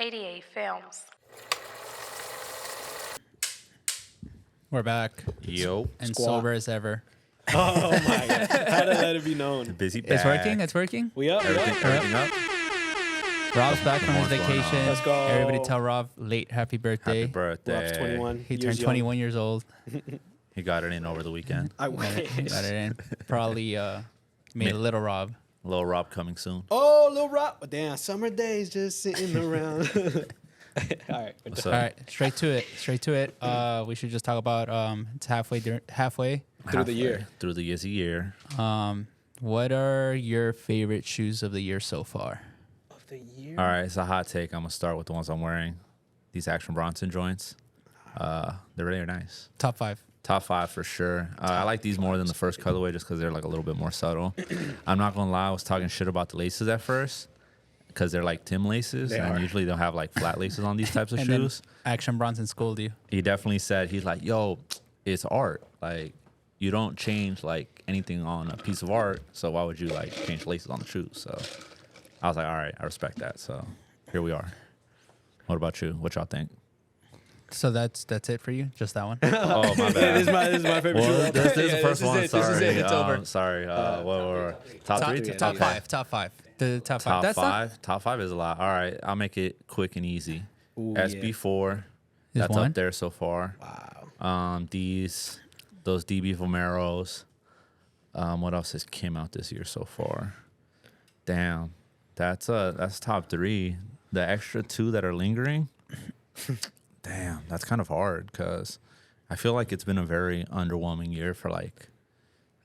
88 Films. We're back. Yo. And Squad. sober as ever. Oh my god. How to let it be known. Busy It's back. working. It's working. We up, Everything up? Rob's back from his What's going on? vacation. Let's go. Everybody tell Rob late happy birthday. Happy birthday. Rob's 21. He years turned young. 21 years old. He got it in over the weekend. I Got it, wish. got it in. Probably made a little Rob. Little Rob coming soon. Oh, Lil Rock. But damn, summer days just sitting around. All right. What's All up? right, straight to it. Straight to it. We should just talk about it's halfway Through the Halfway year. Through the year. What are your favorite shoes of the year so far? Of the year. All right, it's a hot take. I'm going to start with the ones I'm wearing. These Action Bronson joints. They're really nice. Top 5. Top 5 for sure. I like these more than the first colorway just because they're like a little bit more subtle. I'm not going to lie. I was talking shit about the laces at first because they're like Tim laces. They and are. usually they'll have like flat laces on these types of And then shoes. Action Bronson schooled you. He definitely said, he's like, yo, it's art. Like, you don't change like anything on a piece of art. So why would you like change laces on the shoes? So I was like, all right, I respect that. So here we are. What about you? What y'all think? So that's it for you? Just that one? Oh, my This bad. is my favorite Well, shoe. this is the Yeah, first this one. is it, Sorry. This is it. It's over. Sorry. Top three? Top Okay. 5. Top 5. The top 5. Top That's not- five. Top 5 is a lot. All right, I'll make it quick and easy. Ooh, SB4. Is That's one? up there so far. Wow. Those DB Vomeros. What else has came out this year so far? Damn, that's top 3. The extra 2 that are lingering. Damn, that's kind of hard because I feel like it's been a very underwhelming year for like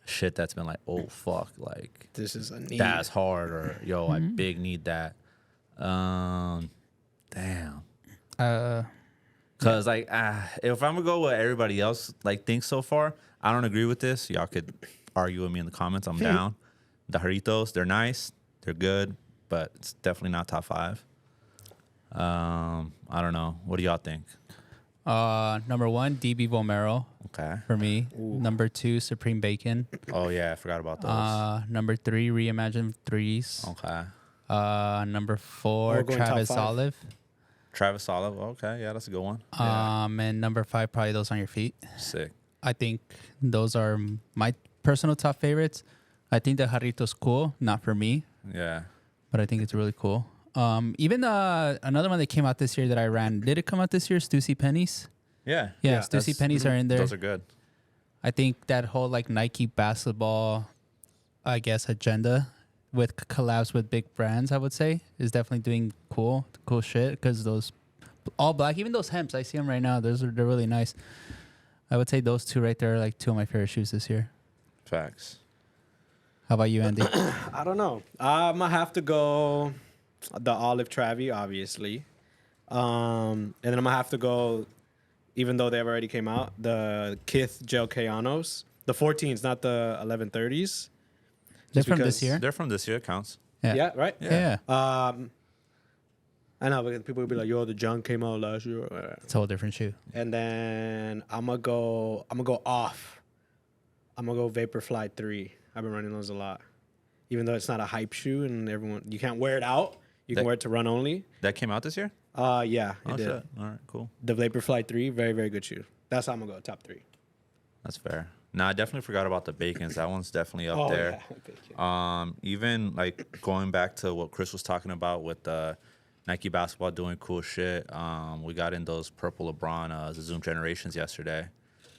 shit that's been like, oh fuck, like This is a need. that's hard, or yo, I big need that. Damn. Cause like, if I'm gonna go what everybody else like thinks so far, I don't agree with this. Y'all could argue with me in the comments. I'm down. The Jarritos, they're nice, they're good, but it's definitely not top 5. I don't know. What do y'all think? Number 1, DB Vomero Okay. for me. Number 2, Supreme Bacon. Oh yeah, I forgot about those. Number 3, Reimagined Threes. Okay. Number We're 4, going top Travis 5. Olive. Travis Olive. Okay, yeah, that's a good one. And number 5, probably Those on Your Feet. Sick. I think those are my personal top favorites. I think the Jarrito's cool, not for me, Yeah. but I think it's really cool. Even another one that came out this year that I ran. Did it come out this year? Stussy Pennies. Yeah. Yeah, that's- Stussy Pennies are in there. Those are good. I think that whole like Nike basketball, I guess, agenda with collabs with big brands, I would say, is definitely doing cool shit. Because those all black, even those hemps, I see them right now. They're really nice. I would say those 2 right there are like 2 of my favorite shoes this year. Facts. How about you, Andy? I don't know. I'm gonna have to go the Olive Travi, obviously. And then I'm gonna have to go, even though they've already came out, the Kith Gel Kayanos. The 14s, not the 1130s. They're Just from because- this year. They're from this year. It counts. Yeah, right? Yeah. I know, but people will be like, yo, the junk came out last year. It's a whole different shoe. And then I'm gonna go off. I'm gonna go Vaporfly 3. I've been running those a lot. Even though it's not a hype shoe and you can't wear it out. You can That- wear it to run only. That came out this year? Yeah, it Oh, did. shit. All right, cool. The Vaporfly 3, very, very good shoe. That's how I'm gonna go, top 3. That's fair. Nah, I definitely forgot about the Bacons. That one's definitely up there. Yeah. Even like going back to what Chris was talking about with Nike basketball doing cool shit. We got in those purple LeBron Zoom Generations yesterday,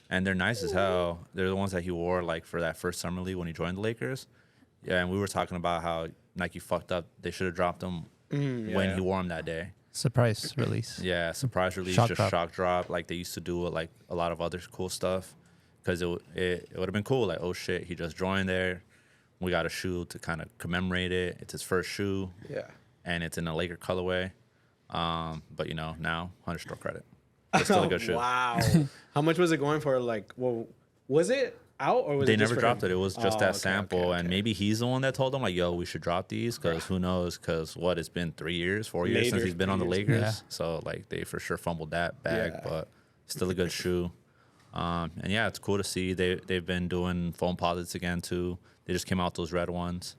and they're nice as hell. They're the ones that he wore like for that first summer league when he joined the Lakers. Yeah, and we were talking about how Nike fucked up. They should have dropped them when he wore them that day. Surprise release. Yeah, surprise release, Shock just drop. shock drop, like they used to do with like a lot of other cool stuff. Because it would have been cool, like, oh shit, he just joined there. We got a shoe to kind of commemorate it. It's his first shoe, Yeah. and it's in a Laker colorway. But you know, now 100 store credit. It's still a good shoe. Wow. How much was it going for? Like, well, was it out or was They it just never for dropped him? it. It was just Oh, that okay, sample, okay, and okay. maybe he's the one that told them like, "Yo, we should drop these," because who knows? Because what, it's been 3 years, 4 years since Later, he's been on the 3 Lakers. years. Yeah. So like, they for sure fumbled that bag, Yeah. but still a good shoe. And yeah, it's cool to see they've been doing foam posits again too. They just came out those red ones.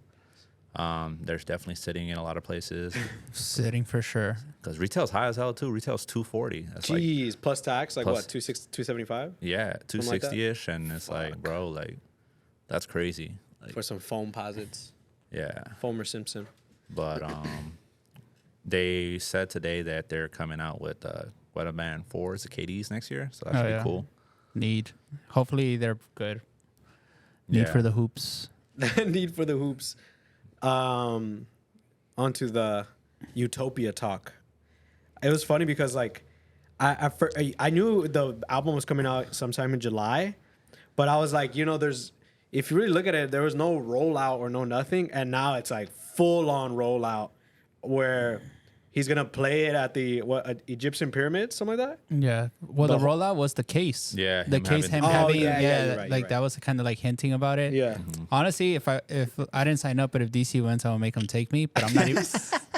There's definitely sitting in a lot of places Sitting for sure. because retail's high as hell too. Retail's 240. That's like Jeez, plus tax, like plus- what, 275 yeah, Something like that? 260ish, and it's like, bro, like that's crazy. Like, for some foam posits, yeah, Foamer Simpson. but they said today that they're coming out with Weatherman 4s, the KDs next year, so that should be cool. Need. Hopefully they're good. Need Yeah. for the hoops. Need for the hoops. Onto the Utopia talk. It was funny because like I knew the album was coming out sometime in July, but I was like, there's, if you really look at it, there was no rollout or no nothing, and now it's like full on rollout where he's gonna play it at the Egyptian pyramids, something like that. Yeah. Well, the The- rollout was the case. Yeah, The him case, having- him Oh, having, yeah, yeah, you're right, like you're that right. was kind of like hinting about it. Yeah. Honestly, if I didn't sign up, but if DC wins, I will make them take me. But I'm not even.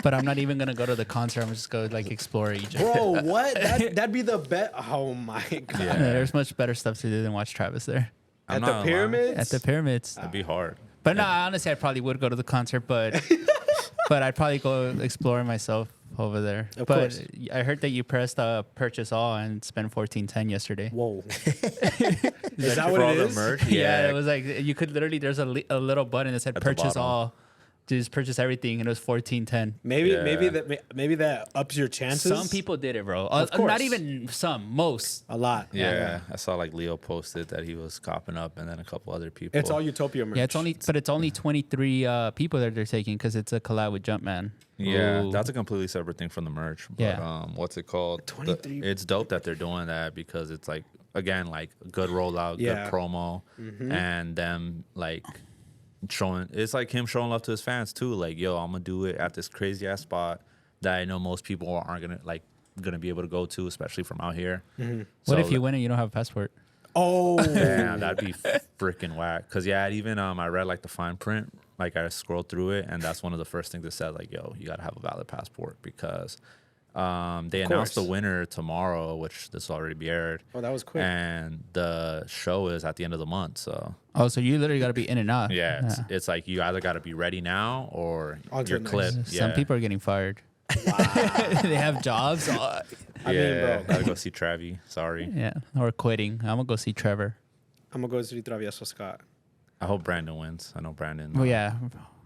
But I'm not even gonna go to the concert. I'm just go like explore Egypt. Bro, what? That'd be the bet. Oh my god. Yeah. There's much better stuff to do than watch Travis there I'm At not the gonna lie. pyramids. at the pyramids. It'd be hard. But no, honestly, I probably would go to the concert, but but I'd probably go explore myself over there. Of but course. I heard that you pressed purchase all and spent $14.10 yesterday. Whoa. Is that For what all it the is? merch? Yeah, it was like you could literally. There's a little button that said At the purchase bottom. all. Just purchase everything, and it was $14.10. Maybe Yeah. maybe that ups your chances. Some people did it, bro. Of course. Not even some, most. a lot. Yeah, I saw like Leo posted that he was copping up, and then a couple other people. It's all Utopia merch. Yeah, it's only 23 people that they're taking because it's a collab with Jumpman. Yeah, Ooh. that's a completely separate thing from the merch. But, Yeah. what's it called? 23 It's dope that they're doing that because it's like, again, like good rollout, Yeah. good promo, and them like showing. It's like him showing love to his fans too. Like, yo, I'm gonna do it at this crazy ass spot that I know most people aren't gonna be able to go to, especially from out here. What if you win and you don't have a passport? Oh, Damn, that'd be freaking whack. Cause yeah, even I read like the fine print. Like I scrolled through it, and that's one of the first things that said like, "Yo, you gotta have a valid passport," because they announced the course. winner tomorrow, which this will already be aired. Oh, that was quick. And the show is at the end of the month, so Oh, so you literally got to be in and out. yeah, it's like you either gotta be ready now or Alternate. your clip. Yeah. Some people are getting fired. they have jobs. I mean, yeah, bro. gotta go see Travi. Sorry, Yeah, or quitting. I'm gonna go see Trevor. I'm gonna go see Travieso Scott. I hope Brandon wins. I know Brandon. Well, yeah,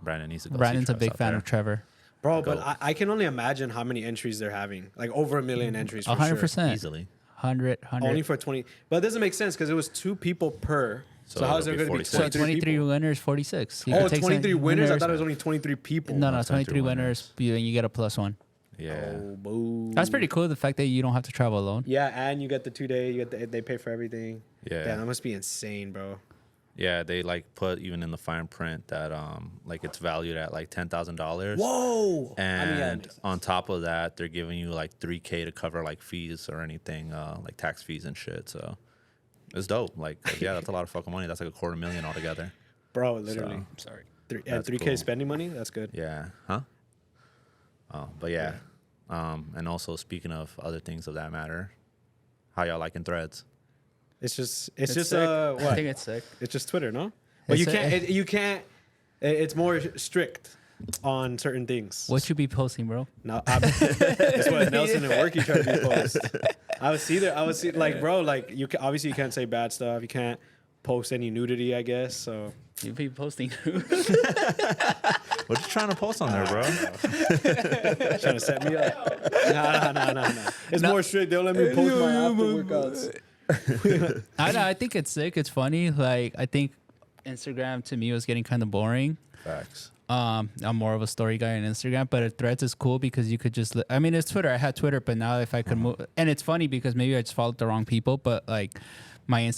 Brandon needs to go. Brandon's see a big Travis out fan there. of Trevor. Bro, but Go. I can only imagine how many entries they're having. Like over 1 million entries for 100%. Easily. 100. Only for 20. But it doesn't make sense because it was 2 people per. So, So how is there it'll going be to be 46. So 23 23 people? winners, 46. You Oh, could take 23 some winners? I thought it was only 23 people. No, No, 23 23 winners. You get a +1. Yeah. Oh, boo. That's pretty cool. The fact that you don't have to travel alone. Yeah, and you get the 2 day. You get they pay for everything. Yeah. Damn, that must be insane, bro. Yeah, they like put even in the fine print that like it's valued at like $10,000. Whoa! And on top of that, they're giving you like $3K to cover like fees or anything, like tax fees and shit. So it's dope. Like, yeah, that's a lot of fucking money. That's like $250,000 altogether. Bro, literally. So, Sorry. And That's 3K cool. spending money? That's good. yeah. Huh? Oh, but yeah. And also speaking of other things of that matter, how y'all liking Threads? It's just sick. I what? think it's sick. It's just Twitter, no? But It's you a- can't. You can't. It's more strict on certain things. What you be posting, bro? No, that's what Nelson and Worky try to do post. I would see like, bro, like obviously you can't say bad stuff. You can't post any nudity, I guess. So You be posting. What you trying to post on there, bro? trying to set me up. No. It's more strict. They'll let me post my after workouts. I know. I think it's sick. It's funny. Like I think Instagram to me was getting kind of boring. Facts. I'm more of a story guy on Instagram, but Threads is cool because you could just. I mean, it's Twitter. I had Twitter, but now if I could move, and it's funny because maybe I just followed the wrong people, but like my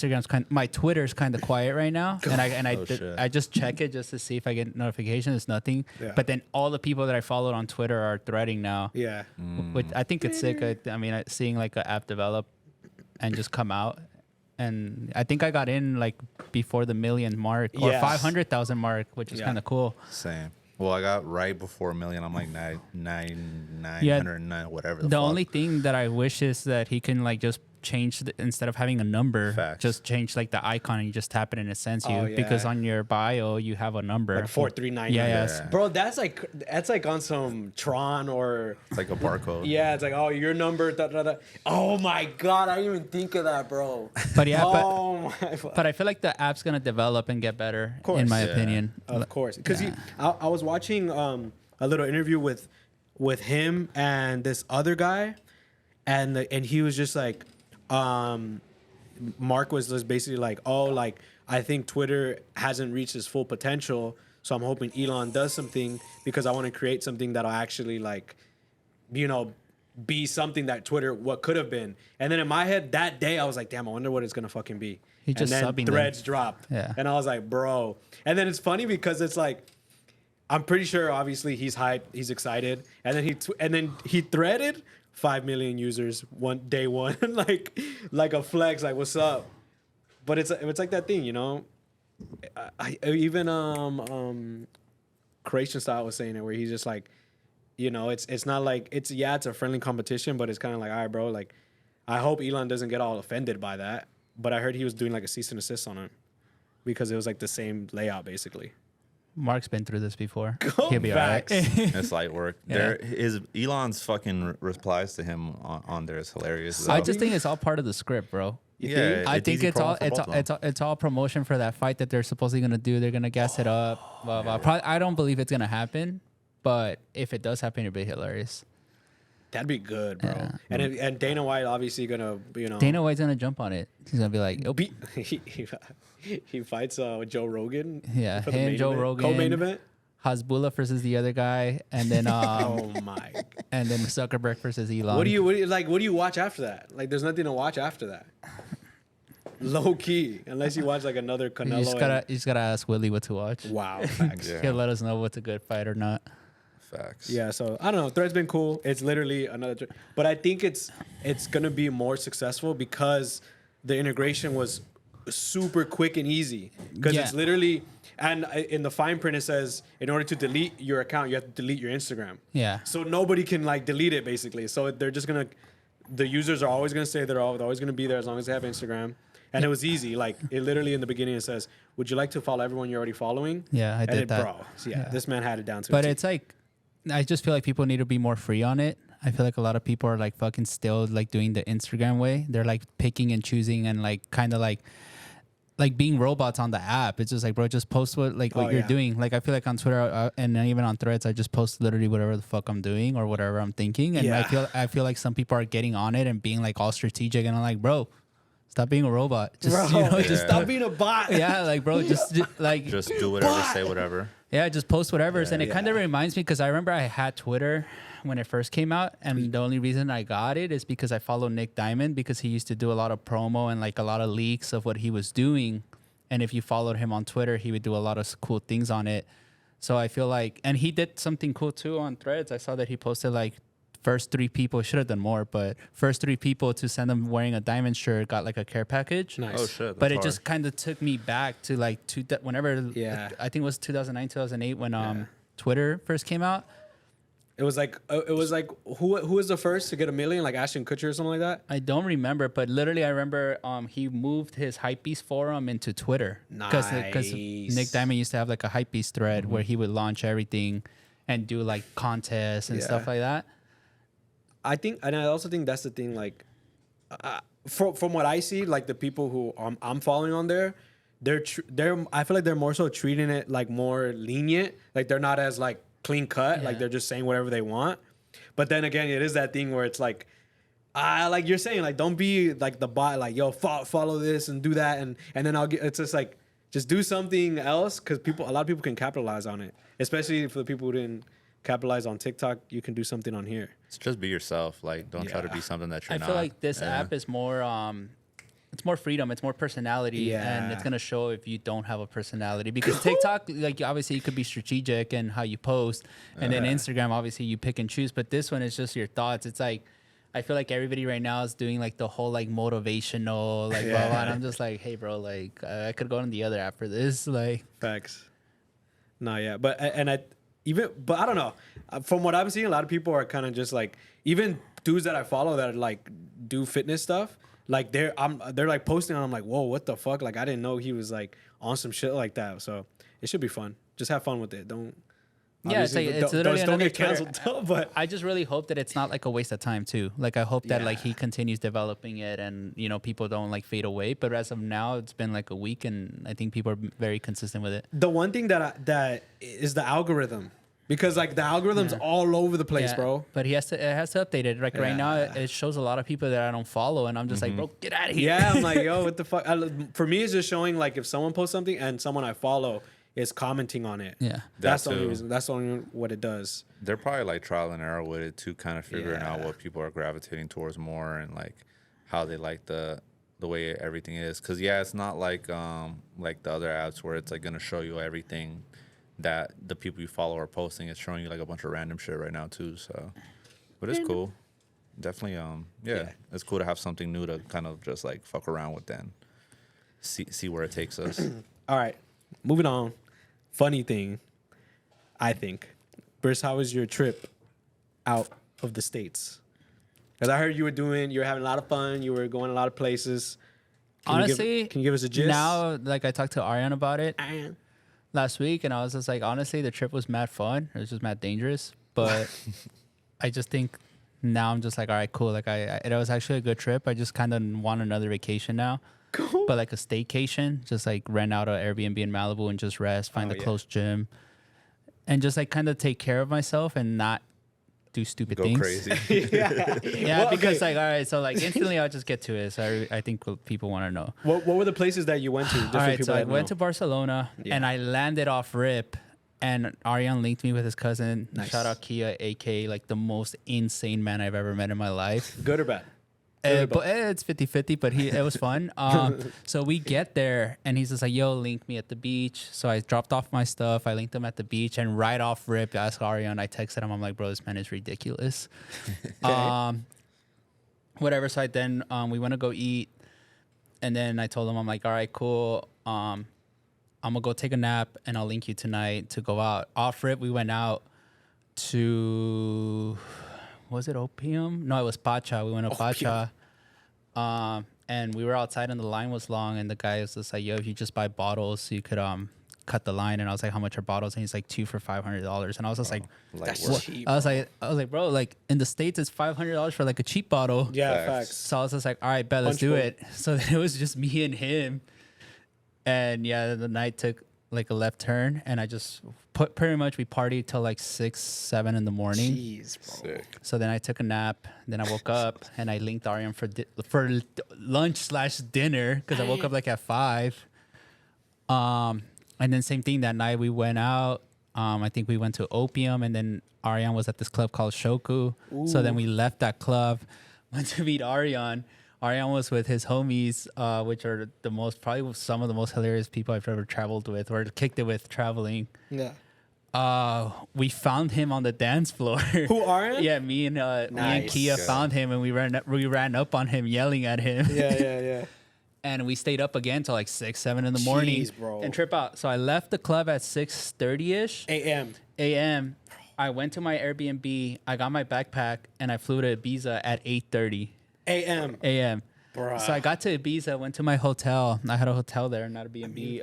my Twitter's kind of quiet right now, and Oh, shit. I just check it just to see if I get notifications. It's nothing. Yeah. But then all the people that I followed on Twitter are threading now, Yeah. which I think it's sick. I mean, seeing like an app develop and just come out. And I think I got in like before the 1 million mark or Yes. 500,000 mark, which is Yeah. kind of cool. Same. Well, I got right before 1 million. I'm like 909, whatever. The fuck. only thing that I wish is that he can like just change instead of having a number, Facts. just change like the icon and you just tap it and it sends you. Oh, yeah. Because on your bio you have a number. Like 4399. Yeah, yes. Bro, that's like on some Tron or It's like a barcode. yeah, it's like, oh, your number. Da, da, da. Oh my god, I didn't even think of that, bro. But yeah, oh my. but I feel like the app's gonna develop and get better, course. in my Yeah. opinion. Of course, because I was watching a little interview with him and this other guy, and he was just like, Mark was just basically like, oh, like I think Twitter hasn't reached its full potential, so I'm hoping Elon does something because I want to create something that'll actually like, you know, be something that Twitter what could have been. And then in my head that day I was like, damn, I wonder what it's gonna fucking be. He's just and then subbing Threads them. dropped. Yeah. And I was like, bro. And then it's funny because it's like, I'm pretty sure obviously he's hyped, he's excited, and then he threaded 5 million users day one, like a flex, like what's up. But it's like that thing, you know. I even Creation Style was saying it where he's just like, you know, it's not like it's a friendly competition, but it's kind of like, all right, bro, like I hope Elon doesn't get all offended by that. But I heard he was doing like a cease and desist on it because it was like the same layout basically. Mark's been through this before. Go He'll be all right. facts. It's light work. Yeah. Elon's fucking replies to him on there is hilarious. I just think it's all part of the script, bro. yeah, I think easy it's all promo for both of them. it's all promotion for that fight that they're supposedly gonna do. They're gonna gas it up. Blah, blah. Probably, I don't believe it's gonna happen, but if it does happen, it'd be hilarious. That'd be good, bro. Yeah. And Dana White obviously gonna, you know, Dana White's gonna jump on it. He's gonna be like, oh, he fights Joe Rogan. Yeah, for the him, main Joe event. Rogan. Co-main event. Hasbullah versus the other guy, and then Oh my. and then Zuckerberg versus Elon. What do you watch after that? Like, there's nothing to watch after that. Low key, unless you watch like another Canelo. You just gotta ask Willie what to watch. Wow. Facts. Yeah. He'll let us know what's a good fight or not. Facts. Yeah, so I don't know. Thread's been cool. It's literally another, but I think it's gonna be more successful because the integration was super quick and easy. Because it's Yeah. literally, and in the fine print it says in order to delete your account you have to delete your Instagram. Yeah. So nobody can like delete it basically. So they're just gonna, the users are always gonna say they're always gonna be there as long as they have Instagram. And it was easy. Like it literally in the beginning it says, "Would you like to follow everyone you're already following?" Yeah, I And did it, that. bro. So yeah, this man had it down to. But a T. it's like, I just feel like people need to be more free on it. I feel like a lot of people are like fucking still like doing the Instagram way. They're like picking and choosing and like kind of like being robots on the app. It's just like, bro, just post what Oh, you're yeah. doing. Like I feel like on Twitter and even on Threads, I just post literally whatever the fuck I'm doing or whatever I'm thinking. And Yeah. I feel like some people are getting on it and being like all strategic. And I'm like, bro, stop being a robot. Just Bro, you know, just stop being a bot. yeah, like bro, just like Just do whatever, say whatever. yeah, just post whatever. And it kind of Yeah. reminds me because I remember I had Twitter when it first came out. And the only reason I got it is because I follow Nick Diamond because he used to do a lot of promo and like a lot of leaks of what he was doing. And if you followed him on Twitter, he would do a lot of cool things on it. So I feel like, and he did something cool too on Threads. I saw that he posted like first 3 people, should have done more, but first 3 people to send them wearing a diamond shirt got like a care package. Nice. Oh shit! But it that's just hard. kind of took me back to like whenever Yeah. I think it was 2009, 2008 when Twitter first came out. It was like who was the first to get 1 million? Like Ashton Kutcher or something like that. I don't remember, but literally I remember he moved his Hypebeast forum into Twitter. Because Nice. Nick Diamond used to have like a Hypebeast thread where he would launch everything and do like contests and stuff like that. I think, and I also think that's the thing. Like, from what I see, like the people who I'm following on there, they're I feel like they're more so treating it like more lenient. Like they're not as like clean cut. Like Yeah. they're just saying whatever they want. But then again, it is that thing where it's like, like you're saying, like don't be like the bot. Like yo, follow this and do that, and then I'll get. It's just like just do something else because a lot of people can capitalize on it, especially for the people who didn't capitalize on TikTok. You can do something on here. Just be yourself. Like, don't try to Yeah. be something that you're I not. feel like this Yeah. app is more it's more freedom, it's more personality, and Yeah. it's gonna show if you don't have a personality. Because TikTok, like obviously, you could be strategic in how you post, and then Instagram, obviously, you pick and choose. But this one is just your thoughts. It's like I feel like everybody right now is doing like the whole like motivational, like blah, blah, and I'm just like, hey, bro, like I could go on the other app for this, like. Facts. No, yeah, but I don't know. From what I'm seeing, a lot of people are kind of just like, even dudes that I follow that like do fitness stuff. like they're like posting on. I'm like, whoa, what the fuck? Like I didn't know he was like on some shit like that. So it should be fun. Just have fun with it. Don't. Yeah, it's like obviously, it's literally don't another get canceled. Twitter. But I just really hope that it's not like a waste of time too. Like I hope that like Yeah. he continues developing it, and you know people don't like fade away. But as of now, it's been like a week, and I think people are very consistent with it. the one thing that is the algorithm, because like the algorithm's all over the place, Yeah, bro. But it has to update it. Like right now, Yeah. it shows a lot of people that I don't follow, and I'm just like, bro, get out of here. Yeah, I'm like, yo, what the fuck? For me, it's just showing like if someone posts something and someone I follow is commenting on it. Yeah. That's That the only too. reason. That's only what it does. They're probably like trial and error with it too, kind of figuring out Yeah. what people are gravitating towards more and like how they like the way everything is. Cause yeah, it's not like the other apps where it's like gonna show you everything that the people you follow are posting. It's showing you like a bunch of random shit right now too. So, but it's cool. Definitely, yeah, it's cool to have something new to kind of just like fuck around with then. See where it takes us. All right, moving on. Funny thing, I think. Briss, how was your trip out of the States? Because I heard you were having a lot of fun. You were going a lot of places. Honestly, can you give us a gist? Now, like I talked to Aryan about it Ah. last week, and I was just like, honestly, the trip was mad fun. It was just mad dangerous, but I just think now I'm just like, all right, cool. Like it was actually a good trip. I just kind of want another vacation now. Cool. But like a staycation, just like rent out an Airbnb in Malibu and just rest, find a close gym, and just like kind of take care of myself and not do stupid Go things. crazy. Yeah, Well, because okay. like, all right, so like instantly I'll just get to it. So I think what people want to know. What were the places that you went to? Just All for right, people so I that went to know. Barcelona Yeah. and I landed off rip, and Aryan linked me with his cousin. Nice. Shout out Kia, AK, like the most insane man I've ever met in my life. Good or bad? But it's 50-50, but it was fun. So we get there, and he's just like, yo, link me at the beach. So I dropped off my stuff. I linked him at the beach, and right off rip, I asked Ariane. I texted him. I'm like, bro, this man is ridiculous. Whatever. So we went to go eat, and then I told him, I'm like, all right, cool. I'm going to go take a nap, and I'll link you tonight to go out. Off rip, we went out to... Was it Opium? No, it was Pacha. We went to Pacha. And we were outside and the line was long, and the guy was just like, yo, if you just buy bottles, you could cut the line. And I was like, how much are bottles? And he's like, 2 for $500. And I was just like, That's work. cheap. I was like, bro, like in the States it's $500 for like a cheap bottle. Yeah, Facts. facts. So I was just like, all right, bet, let's do Punch it. So then it was just me and him. And yeah, the night took like a left turn, and I just pretty much we partied till like 6, 7 in the morning. Jeez, bro. Sick. So then I took a nap. Then I woke up and I linked Aryan for lunch/dinner because I woke up like at 5. And then same thing that night we went out. I think we went to Opium, and then Aryan was at this club called Shoku. So then we left that club, went to meet Aryan. Aryan was with his homies, which are probably some of the most hilarious people I've ever traveled with or kicked it with traveling. Yeah. We found him on the dance floor. Who are Yeah, me and Nice. Kia Yeah. found him, and we ran up on him, yelling at him. Yeah. And we stayed up again till like 6, 7 in the morning. Jeez, bro. And trip out. So I left the club at 6:30ish A.M. a.m. I went to my Airbnb. I got my backpack, and I flew to Ibiza at 8:30 A.M. a.m. Bruh. So I got to Ibiza, went to my hotel. I had a hotel there, not a B&B.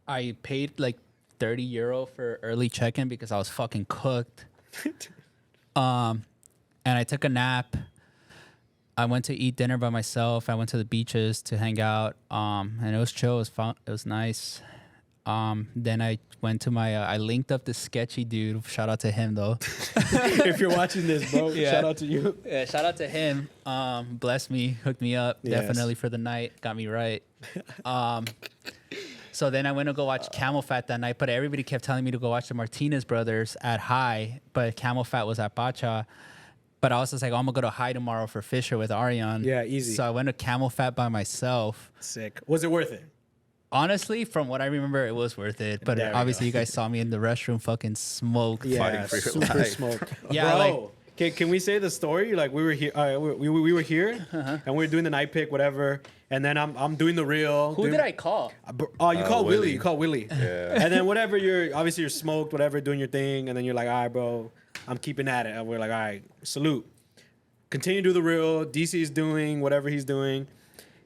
I paid like €30 for early check-in because I was fucking cooked. And I took a nap. I went to eat dinner by myself. I went to the beaches to hang out. And it was chill. It was fun. It was nice. Then I went to I linked up this sketchy dude. Shout out to him though. If you're watching this, bro, Yeah. shout out to you. Yeah, shout out to him. Blessed me, hooked me up, Yes. definitely for the night, got me right. So then I went to go watch Camel Fat that night, but everybody kept telling me to go watch the Martinez brothers at High, but Camel Fat was at Pacha. But I was just like, oh, I'm gonna go to High tomorrow for Fisher with Aryan. Yeah, easy. So I went to Camel Fat by myself. Sick. Was it worth it? Honestly, from what I remember, it was worth it. But There we obviously, go. you guys saw me in the restroom fucking smoked. Yeah, Fighting for your super life. smoked. Yeah, bro. like- can we say the story? Like we were here, we were here, and we were doing the night pick, whatever. And then I'm doing the reel. Who did I call? Oh, you call Willie. Willie. You call Willie. Yeah. And then whatever, you're smoked, whatever, doing your thing, and then you're like, all right, bro, I'm keeping at it. And we're like, all right, salute. continue to do the reel. DC's doing whatever he's doing.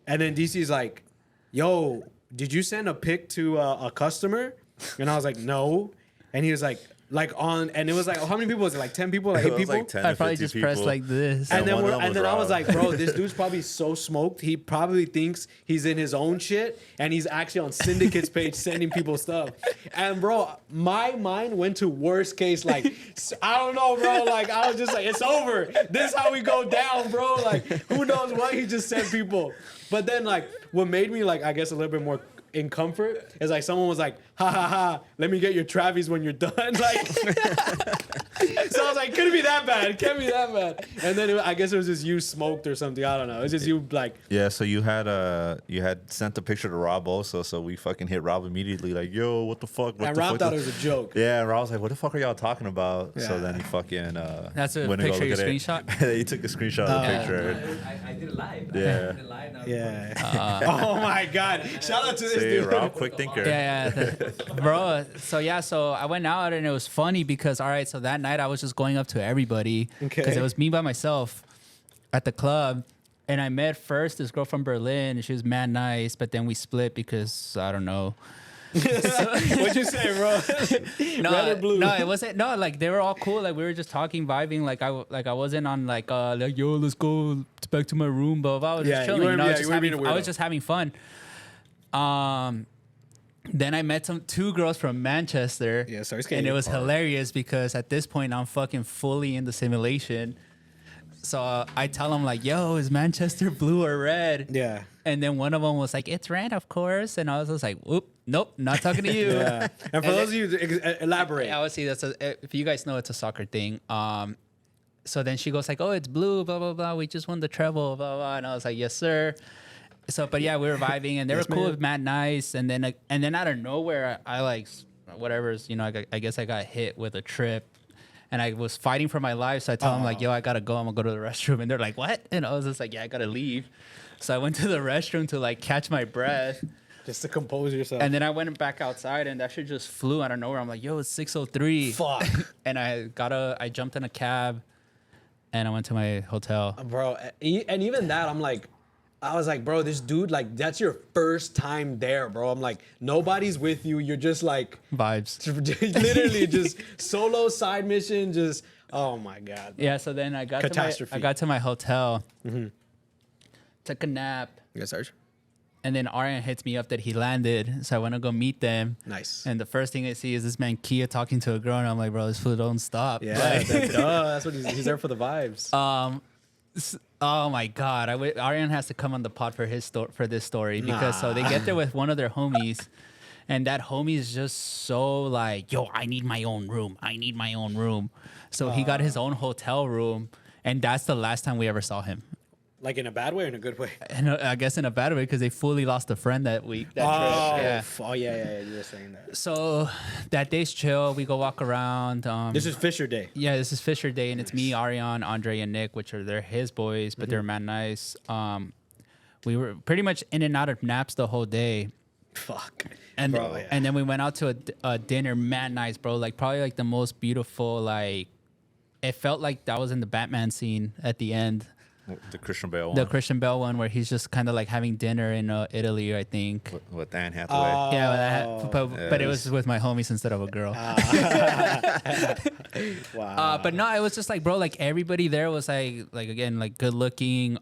And then DC's like, yo, did you send a pic to a customer? And I was like, no. And he was like on, and it was like, how many people was it? Like 10 people, like 8 people? Like 10 I to probably 50 just people. pressed like this. And then, one of them was I was Rob. like, bro, this dude's probably so smoked. He probably thinks he's in his own shit, and he's actually on Syndicate's page sending people stuff. And bro, my mind went to worst case. Like, I don't know, bro. Like, I was just like, it's over. This is how we go down, bro. Like, who knows what he just sent people. But then, like, what made me, like, I guess a little bit more in comfort is like someone was like, ha ha ha, let me get your Travis when you're done. Like, so I was like, couldn't be that bad. It can't be that bad. And then I guess it was just you smoked or something. I don't know. It was just you like. Yeah, so you had sent the picture to Rob also, so we fucking hit Rob immediately like, yo, what the fuck? What And the Rob fuck thought it was a joke. Yeah, and Rob was like, what the fuck are y'all talking about? Yeah. So then he fucking That's a went to go picture you look at it. screenshot? He took a screenshot of the picture. I did it live. Yeah. I did it live now. Yeah. Oh my God. Shout out to this See, dude. Rob, quick thinker. Yeah, bro. So I went out and it was funny because, all right, so that night I was just going up to everybody because Okay. it was me by myself at the club. And I met first this girl from Berlin and she was mad nice, but then we split because I don't know. What'd you say, bro? No, Red or blue? no, it wasn't. No, like they were all cool. Like we were just talking, vibing. Like I wasn't on like yo, let's go back to my room. But I was Yeah, just you chilling. weren't- I was yeah, just you weren't being a I was weirdo. just having fun. Then I met two girls from Manchester. Yeah, sorry, it's and it getting was hard. hilarious because at this point I'm fucking fully in the simulation. So I tell them like, yo, is Manchester blue or red? Yeah. And then one of them was like, it's red, of course. And I was just like, whoop, nope, not talking to you. Yeah. And for those of you, elaborate. Yeah, obviously that's if you guys know it's a soccer thing. So then she goes like, oh, it's blue, blah blah blah. We just won the treble, blah blah. And I was like, yes sir. So, but yeah, we were vibing and they Yes, were cool ma'am. with Matt Nice. And then out of nowhere, I like whatever's, I guess I got hit with a trip. And I was fighting for my life, so I told them like, "Yo, I gotta go. I'm gonna go to the restroom." And they're like, "What?" And I was just like, "Yeah, I gotta leave." So I went to the restroom to like catch my breath, Just to compose yourself. and then I went back outside, and that shit just flew out of nowhere. I'm like, "Yo, it's 6:03." Fuck. And I jumped in a cab, and I went to my hotel. Bro, and even that, I was like, bro, this dude, like, that's your first time there, bro. I'm like, nobody's with you. You're just like, Vibes. literally just solo side mission. Just, oh my God. Yeah. So then I got Catastrophe. to my hotel, took a nap, Yes, Sarge. and then Aryan hits me up that he landed. So I went to go meet them. Nice. And the first thing I see is this man Kia talking to a girl, and I'm like, bro, this fool don't stop. Yeah, Like, that's what he's there for the vibes. oh my God, Aryan has to come on the pod for this story because so they get there with one of their homies, and that homie is just so like, yo, I need my own room. I need my own room. So he got his own hotel room, and that's the last time we ever saw him. Like in a bad way or in a good way? And I guess in a bad way because they fully lost a friend that week. That trip. Yeah. Yeah, you were saying that. So that day's chill. We go walk around. This is Fisher Day. Yeah, this is Fisher Day, and it's me, Ariane, Andre, and Nick, which are they're his boys, but they're mad nice. We were pretty much in and out of naps the whole day, Fuck. and Bro, yeah. and then we went out to a dinner, mad nice, bro. Like probably like the most beautiful. Like it felt like that was in the Batman scene at the end, The Christian Bale one. the Christian Bale one, where he's just kind of like having dinner in Italy, I think. with Dan Hathaway. Yeah, but it Yes. was with my homies instead of a girl. Wow. But no, it was just like, bro, like everybody there was like again, like good looking.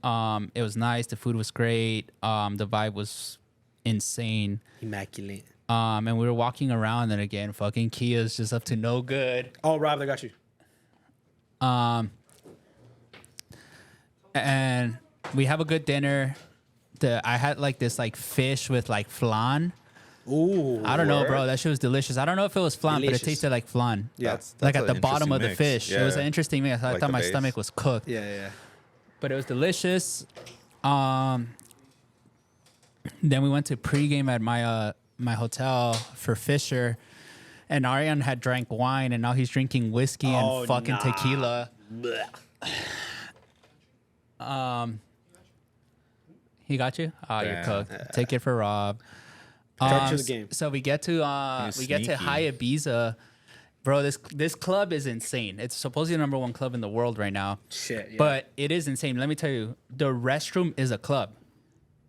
It was nice. The food was great. The vibe was insane. Immaculate. And we were walking around, and again, fucking Kia's just up to no good. Oh, Rob, I got you. And we have a good dinner. I had like this like fish with like flan. Ooh. I don't know, bro. That shit was delicious. I don't know if it was flan, but Delicious. it tasted like flan. Yeah. That's Like at an the bottom of the interesting fish. mix. It was Yeah. an interesting mix. I Like thought the my base. stomach was cooked. Yeah. But it was delicious. Then we went to pregame at my hotel for Fisher, and Ariane had drank wine, and now he's drinking whiskey Oh, and fucking nah. tequila. He got you? Oh, you're Damn. cooked. Take it for Rob. Cut to the game. So we get to He's High sneaky. Ibiza. Bro, this club is insane. It's supposedly the number one club in the world right now. Shit. Yeah. But it is insane. Let me tell you, the restroom is a club.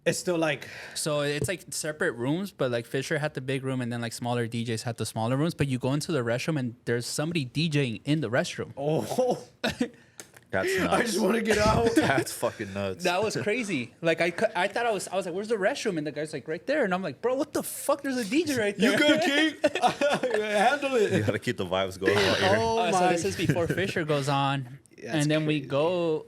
it's still like. So it's like separate rooms, but like Fisher had the big room and then like smaller DJs had the smaller rooms. But you go into the restroom and there's somebody DJing in the restroom. Oh. That's nuts. I just want to get out. That's fucking nuts. That was crazy. Like I thought I was like, where's the restroom? And the guy's like, right there. And I'm like, bro, what the fuck? There's a DJ right there. You good, King? Handle You it. gotta keep the vibes going. While you're Oh So my. this is before Fisher goes on. That's and then we crazy. go,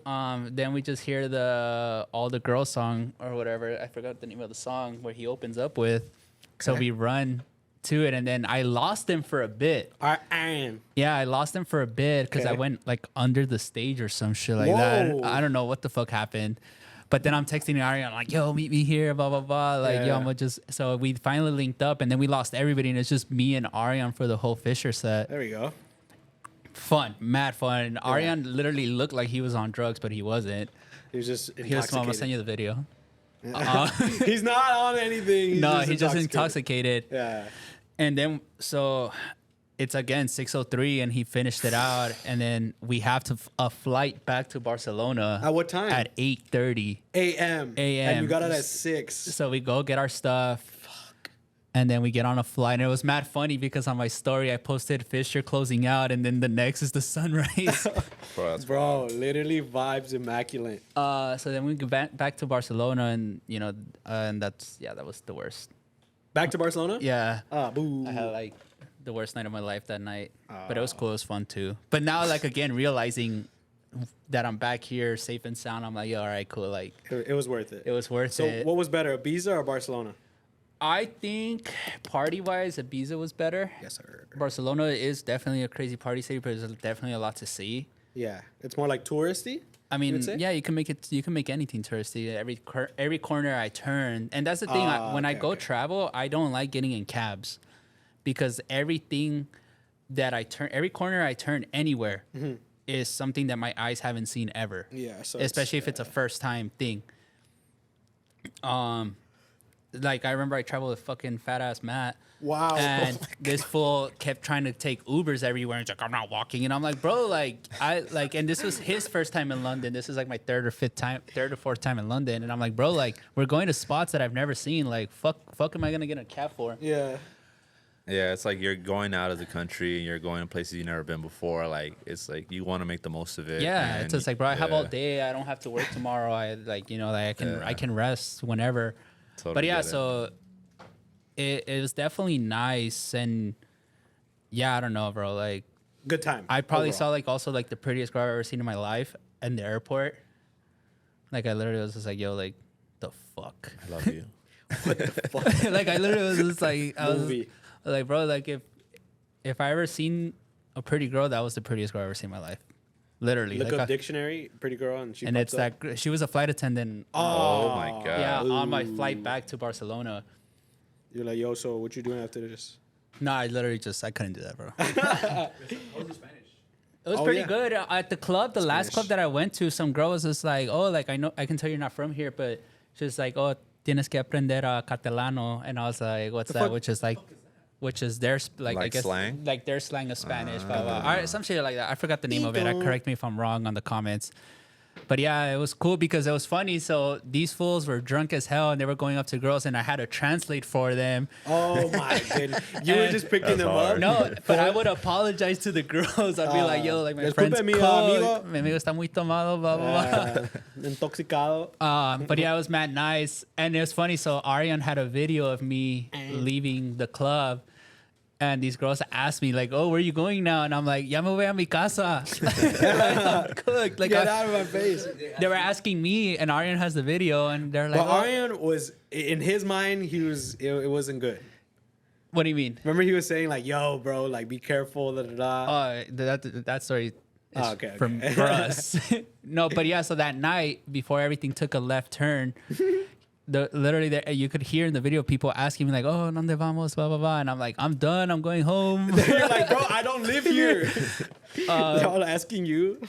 then we just hear the All the Girls song or whatever. I forgot the name of the song where he opens up with. So we run to it, and then I lost him for a bit. I am. Yeah, I lost him for a bit because I Okay. went like under the stage or some shit like that. Whoa. I don't know what the fuck happened. But then I'm texting Ariane like, yo, meet me here, blah, blah, blah. Like, yo, Yeah. I'm gonna just... So we finally linked up, and then we lost everybody, and it's just me and Ariane for the whole Fisher set. There we go. Fun, mad fun. Ariane literally looked like he was on drugs, but he wasn't. He was just He was... I'm gonna send intoxicated. you the video. He's not on anything. He's just intoxicated. Yeah. And then, so it's again 6:03, and he finished it out. And then we have to a flight back to Barcelona At what time? at 8:30. A.M. A.M. And you got it at 6. So we go get our stuff. And then we get on a flight. And it was mad funny because on my story, I posted Fisher closing out. And then the next is the sunrise. Bro, that's Bro, literally vibes immaculate. So then we go back to Barcelona. And, you know, and that was the worst. Back to Barcelona? Yeah. Ah, boo. I had like the worst night of my life that night. But it was cool. It was fun too. But now, like, again, realizing that I'm back here safe and sound, I'm like, yo, all right, cool. Like, It was worth it. it was worth So it. what was better, Ibiza or Barcelona? I think party-wise, Ibiza was better. Yes, sir. Barcelona is definitely a crazy party city, but there's definitely a lot to see. Yeah. It's more like touristy? I You mean, would say? yeah, you can make anything touristy. Every corner I turn, and that's the thing. When I okay, go okay. travel, I don't like getting in cabs because everything that I turn, every corner I turn anywhere is something that my eyes haven't seen ever. Yeah. So Especially if it's a first time thing. Like I remember I traveled with fucking fat ass Matt. Wow. And this fool kept trying to take Ubers everywhere. And he's like, I'm not walking. And I'm like, bro, and this was his first time in London. This is like my third or fourth time in London. And I'm like, bro, like we're going to spots that I've never seen. Like, fuck am I gonna get a cab for? Yeah. Yeah, it's like you're going out of the country and you're going to places you've never been before. Like it's like you want to make the most of it. Yeah, and it's just like, bro, I have all yeah, day. I don't have to work tomorrow. I like, you know, like I can rest whenever. totally But yeah, get it. so it was definitely nice. And yeah, I don't know, bro. Like Good time. I probably overall. saw like also like the prettiest girl I've ever seen in my life in the airport. Like I literally was just like, yo, like the fuck. I love you. Like I literally was just like, I was Movie. like, bro, like if I ever seen a pretty girl, that was the prettiest girl I've ever seen in my life. Literally. Look like up dictionary, pretty girl, and she and pops it's up. she was a flight attendant. Oh my god. Yeah, on my flight back to Barcelona. You're like, yo, so what you doing after this? No, I literally I couldn't do that, bro. It was Oh, pretty yeah. good at the club. The last club that I went to, some girl was just like, "Oh, like I can tell you're not from here," but she's like, "Oh, tienes que aprender catalano," and I was like, "What's that?" fuck? Which is their I Like guess slang? like their slang of Spanish. Blah, blah. All right, some shit like that. I forgot the name of it. Correct me if I'm wrong on the comments. But yeah, it was cool because it was funny. So these fools were drunk as hell and they were going up to girls and I had to translate for them. Oh my goodness. You were just picking That's them hard. up? No, but I would apologize to the girls. I'd be like, yo, like my friend's disculpe, mi cold. amigo. Mi amigo está muy tomado, blah, blah, blah. Intoxicado. But yeah, it was mad nice. And it was funny. So Ariane had a video of me leaving the club. And these girls asked me, like, oh, where are you going now? And I'm like, ya me voy a mi casa. I'm cooked. Like, Get out of my face. they were asking me, and Ariane has the video. And they're like, But oh, Ariane was, in his mind, it wasn't good. what do you mean? Remember he was saying like, yo, bro, like, be careful, da da da. That story is Okay. for us. No, but yeah, so that night, before everything took a left turn, literally you could hear in the video people asking me like, oh, ¿dónde vamos? Blah, blah, blah. And I'm like, I'm done. I'm going home. You're like, bro, I don't live here. They're all asking you.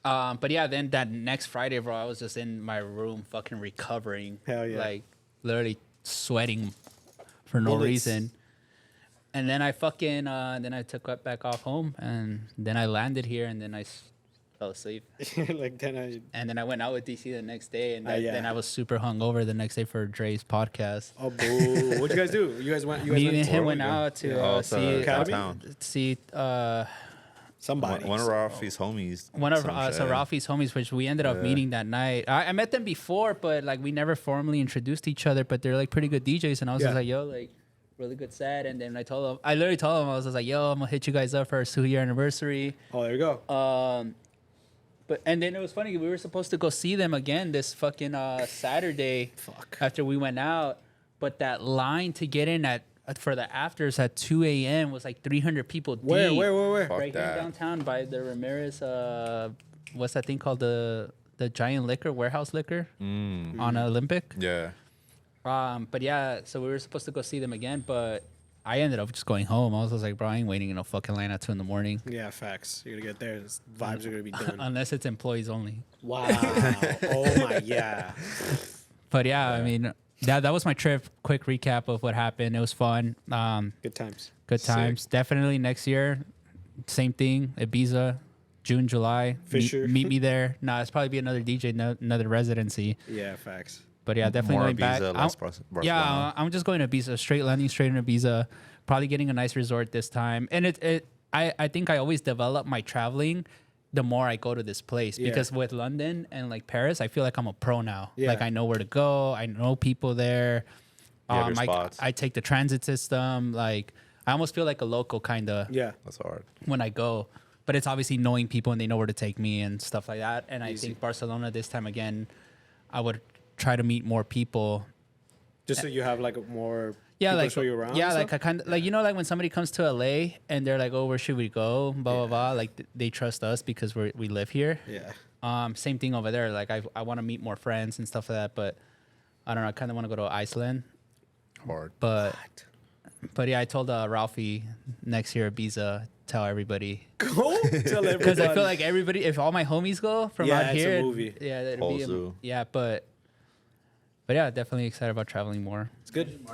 But yeah, then that next Friday, bro, I was just in my room fucking recovering. Hell yeah. Like literally sweating for no Bullets. reason. And then I fucking then I took it back off home, and then I landed here, and then I fell asleep. Like then And then I went out with DC the next day, and Yeah. then I was super hungover the next day for Dre's podcast. Oh, boo. What'd you guys do? You guys went. Me and to him went Where we out to Oh, see downtown. somebody. One of Rafi's homies. one of some so shit. Rafi's homies, which we ended up Yeah. meeting that night. I met them before, but like we never formally introduced each other. But they're like pretty good DJs, and I was just Yeah. like, yo, like really good set. And then I literally told them, I was just like, yo, I'm gonna hit you guys up for our 2-year anniversary. Oh, there you go. And then it was funny. We were supposed to go see them again this fucking Saturday. Fuck. After we went out, but that line to get in for the afters at 2 a.m. was like 300 people deep. Where? Fuck Right here that. downtown by the Ramirez. What's that thing called? The giant liquor warehouse liquor on Olympic. Yeah. But yeah, so we were supposed to go see them again, but I ended up just going home. I was just like, bro, I ain't waiting in no fucking line at 2 in. Yeah, facts. You're gonna get there. Vibes are gonna be done. Unless it's employees only. Wow. Oh my, yeah. But yeah, I mean, that was my trip. Quick recap of what happened. It was fun. Good times. Good times. Definitely next year, same thing. Ibiza, June, July. Fisher. Meet me there. Nah, it's probably be another DJ, another residency. Yeah, facts. But yeah, definitely More going back. Ibiza, less Barcelona. Yeah, I'm just going to Ibiza, straight landing straight in Ibiza. Probably getting a nice resort this time. And I think I always develop my traveling the more I go to this place, Yeah. because with London and like Paris, I feel like I'm a pro now. Yeah. Like I know where to go. I know people there. You have your spots. I take the transit system. Like I almost feel like a local kind of Yeah. That's hard. when I go. But it's obviously knowing people and they know where to take me and stuff like that. And I Easy. think Barcelona this time again, I would try to meet more people. Just so you have like a more Yeah, people like to show you around. yeah, and like stuff? I kind of like, you know, like when somebody comes to LA and they're like, oh, where should we go? Blah blah blah. Like they trust us because we live here. Yeah. Same thing over there. Like I want to meet more friends and stuff like that. But I don't know. I kind of want to go to Iceland. Hard. But yeah, I told Ralphie next year Ibiza, tell everybody. Go tell everybody. Because I feel like everybody, if all my homies go from Yeah, out it's a here, movie. yeah, that'd Whole be zoo. yeah, but yeah, definitely excited about traveling more, it's good.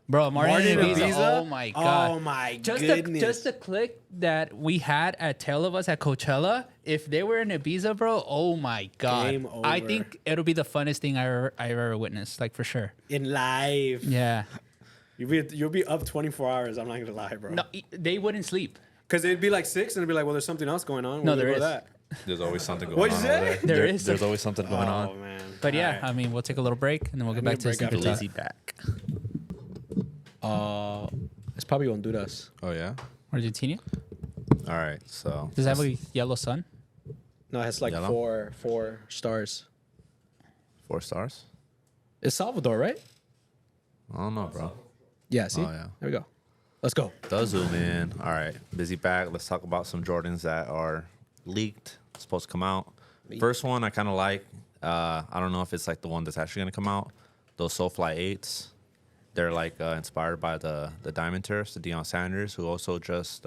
bro. Martin Martin and and Ibiza, Ibiza? oh my god, Oh my just goodness. just the click that we had at Tale of Us at Coachella. If they were in Ibiza, bro, oh my god, Game I over. think it'll be the funnest thing I've ever witnessed, like for sure. In live. Yeah, You'll be up 24 hours. I'm not gonna lie, bro. no, they wouldn't sleep. Because it'd be like 6 and it'd be like, well, there's something else going on. No, We'll there go is. That. There's always something going What'd on. you over say? there. There is. There's always something going Oh on. man. But yeah, Alright. I mean, we'll take a little break and then we'll get need back a to the break after sneaker Lazy talk. back. It's probably Honduras. Oh yeah. Argentina. All right. So Does that have a yellow sun? No, it has like Yellow? four stars. 4 stars? It's Salvador, right? I don't know, bro. Yeah. See. Oh, yeah. There we go. Let's go. Does zoom in. All right. Busy back. Let's talk about some Jordans that are leaked. Supposed to come out. First one I kind of like. I don't know if it's like the one that's actually gonna come out. Those Soulfly 8s. They're like inspired by the Diamond Turfs, the Deion Sanders, who also just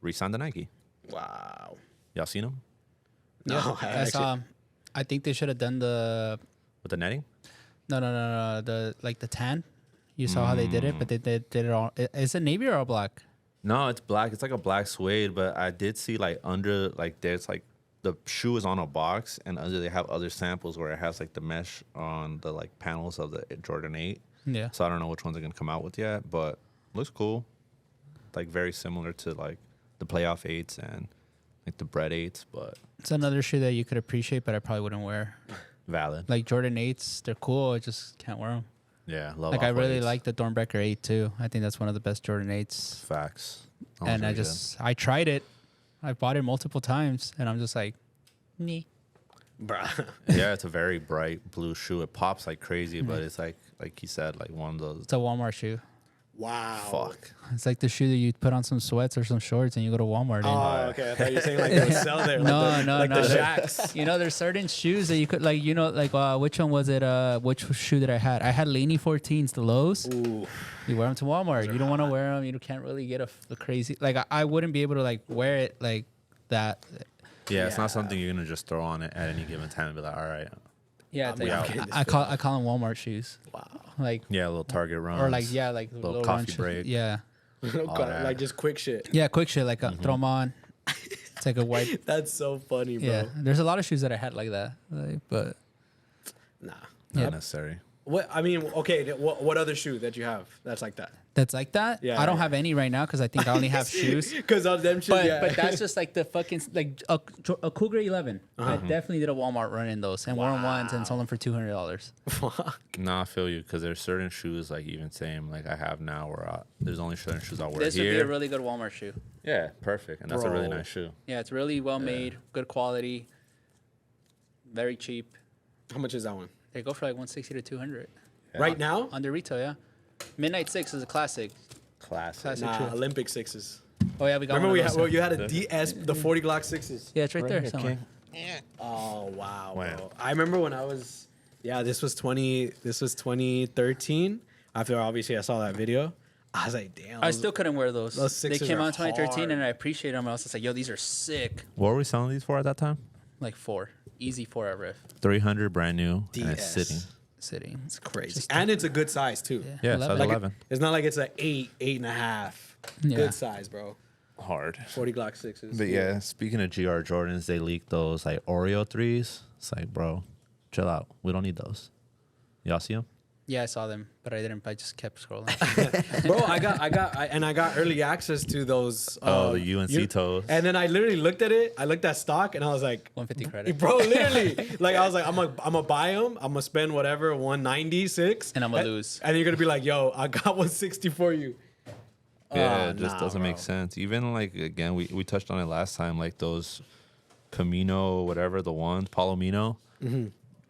re-signed the Nike. Wow. Y'all seen them No, I think they should have done the with the netting? no the tan. You saw how they did it, but they did it all. Is it navy or all black? No, it's black. It's like a black suede, but I did see like under like there's like the shoe is on a box, and under they have other samples where it has like the mesh on the like panels of the Jordan 8. Yeah. So I don't know which ones are gonna come out with yet, but looks cool. Like very similar to like the playoff 8s and like the bread 8s, but It's another shoe that you could appreciate, but I probably wouldn't wear. valid. Like Jordan 8s, they're cool. I just can't wear them. Yeah, love Like I off-white really 8s. like the Dornbecker 8 too. I think that's one of the best Jordan 8s. Facts. That And one's I tried it. I bought it multiple times, and I'm just like, nee. Bruh. really good. Yeah, it's a very bright blue shoe. It pops like crazy, but it's like he said, like one of those. It's a Walmart shoe. Wow. Fuck. It's like the shoe that you put on some sweats or some shorts, and you go to Walmart. in. Oh, okay. I thought you were saying like they sell there. No, no, like no. the there- Shacks. You know, there's certain shoes that you could like. You know, like which one was it? Which shoe did I had? I had Laney 14s, the lows. Ooh. You wear them to Walmart. You don't want to wear them. You can't really get the crazy. Like I wouldn't be able to like wear it like that. Yeah, it's Yeah. not something you're gonna just throw on it at any given time and be like, all right. Yeah, it's I'm like, getting this I call them Walmart shoes. Wow. Like Yeah, a little Target run. or like yeah, like little little coffee run shoes. break. Yeah, that. Like just quick shit. Yeah, quick shit like throw them on. It's like a white. That's so funny, bro. Yeah, there's a lot of shoes that I had like that, but Nah. Not necessary. What I mean, okay. What other shoe that you have that's like that? that's like that. Yeah, I don't yeah. have any right now because I think I only have shoes. Because of them shoes. But Yeah. but that's just like the fucking like a Cougar 11. I definitely did a Walmart run in those and worn ones and sold them for $200. No, I feel you because there's certain shoes like even same like I have now where there's only certain shoes I'll wear This would here. be a really good Walmart shoe. Yeah, perfect, and that's a really Bro. nice shoe. Yeah, it's really well made, good quality, very cheap. How much is that one? They go for like 160 to 200 Yeah. Right now? under retail. Yeah, Midnight 6 is a classic. Classic. Classic. Nah, shoe. Olympic sixes. Oh yeah, we got Remember one we of had those. well, you had a DS, the 40 Glock sixes. Yeah, it's right there somewhere. Oh wow, Wow. bro. I remember when I was this was 2013. After obviously I saw that video. I was like, damn. I still couldn't wear those. Those They sixes came are out in 2013, hard. and I appreciate them. I was just like, yo, these are sick. What were we selling these for at that time? Like 4, easy 4 at riff 300 brand new, and it's DS. sitting. sitting. It's crazy. Just- And it's a good size too. Yeah. Yeah, size 11. 11. It's not like it's an 8.5. Yeah. Good size, bro. Hard. 40 Glock sixes. But yeah, speaking of GR Jordans, they leaked those like Oreo 3s. It's like, bro, chill out. We don't need those. Y'all see them? Yeah, I saw them, but I didn't. I just kept scrolling. Bro, I got early access to those. The UNC toes. And then I literally looked at it. I looked at stock, and I was like, 150 credit. bro, literally, like I was like, I'm gonna buy them. I'm gonna spend whatever 196, And I'm gonna lose. And you're gonna be like, yo, I got 160 for you. Yeah, it just nah, doesn't make bro. sense. Even like again, we touched on it last time, like those Camino, whatever the ones, Palomino,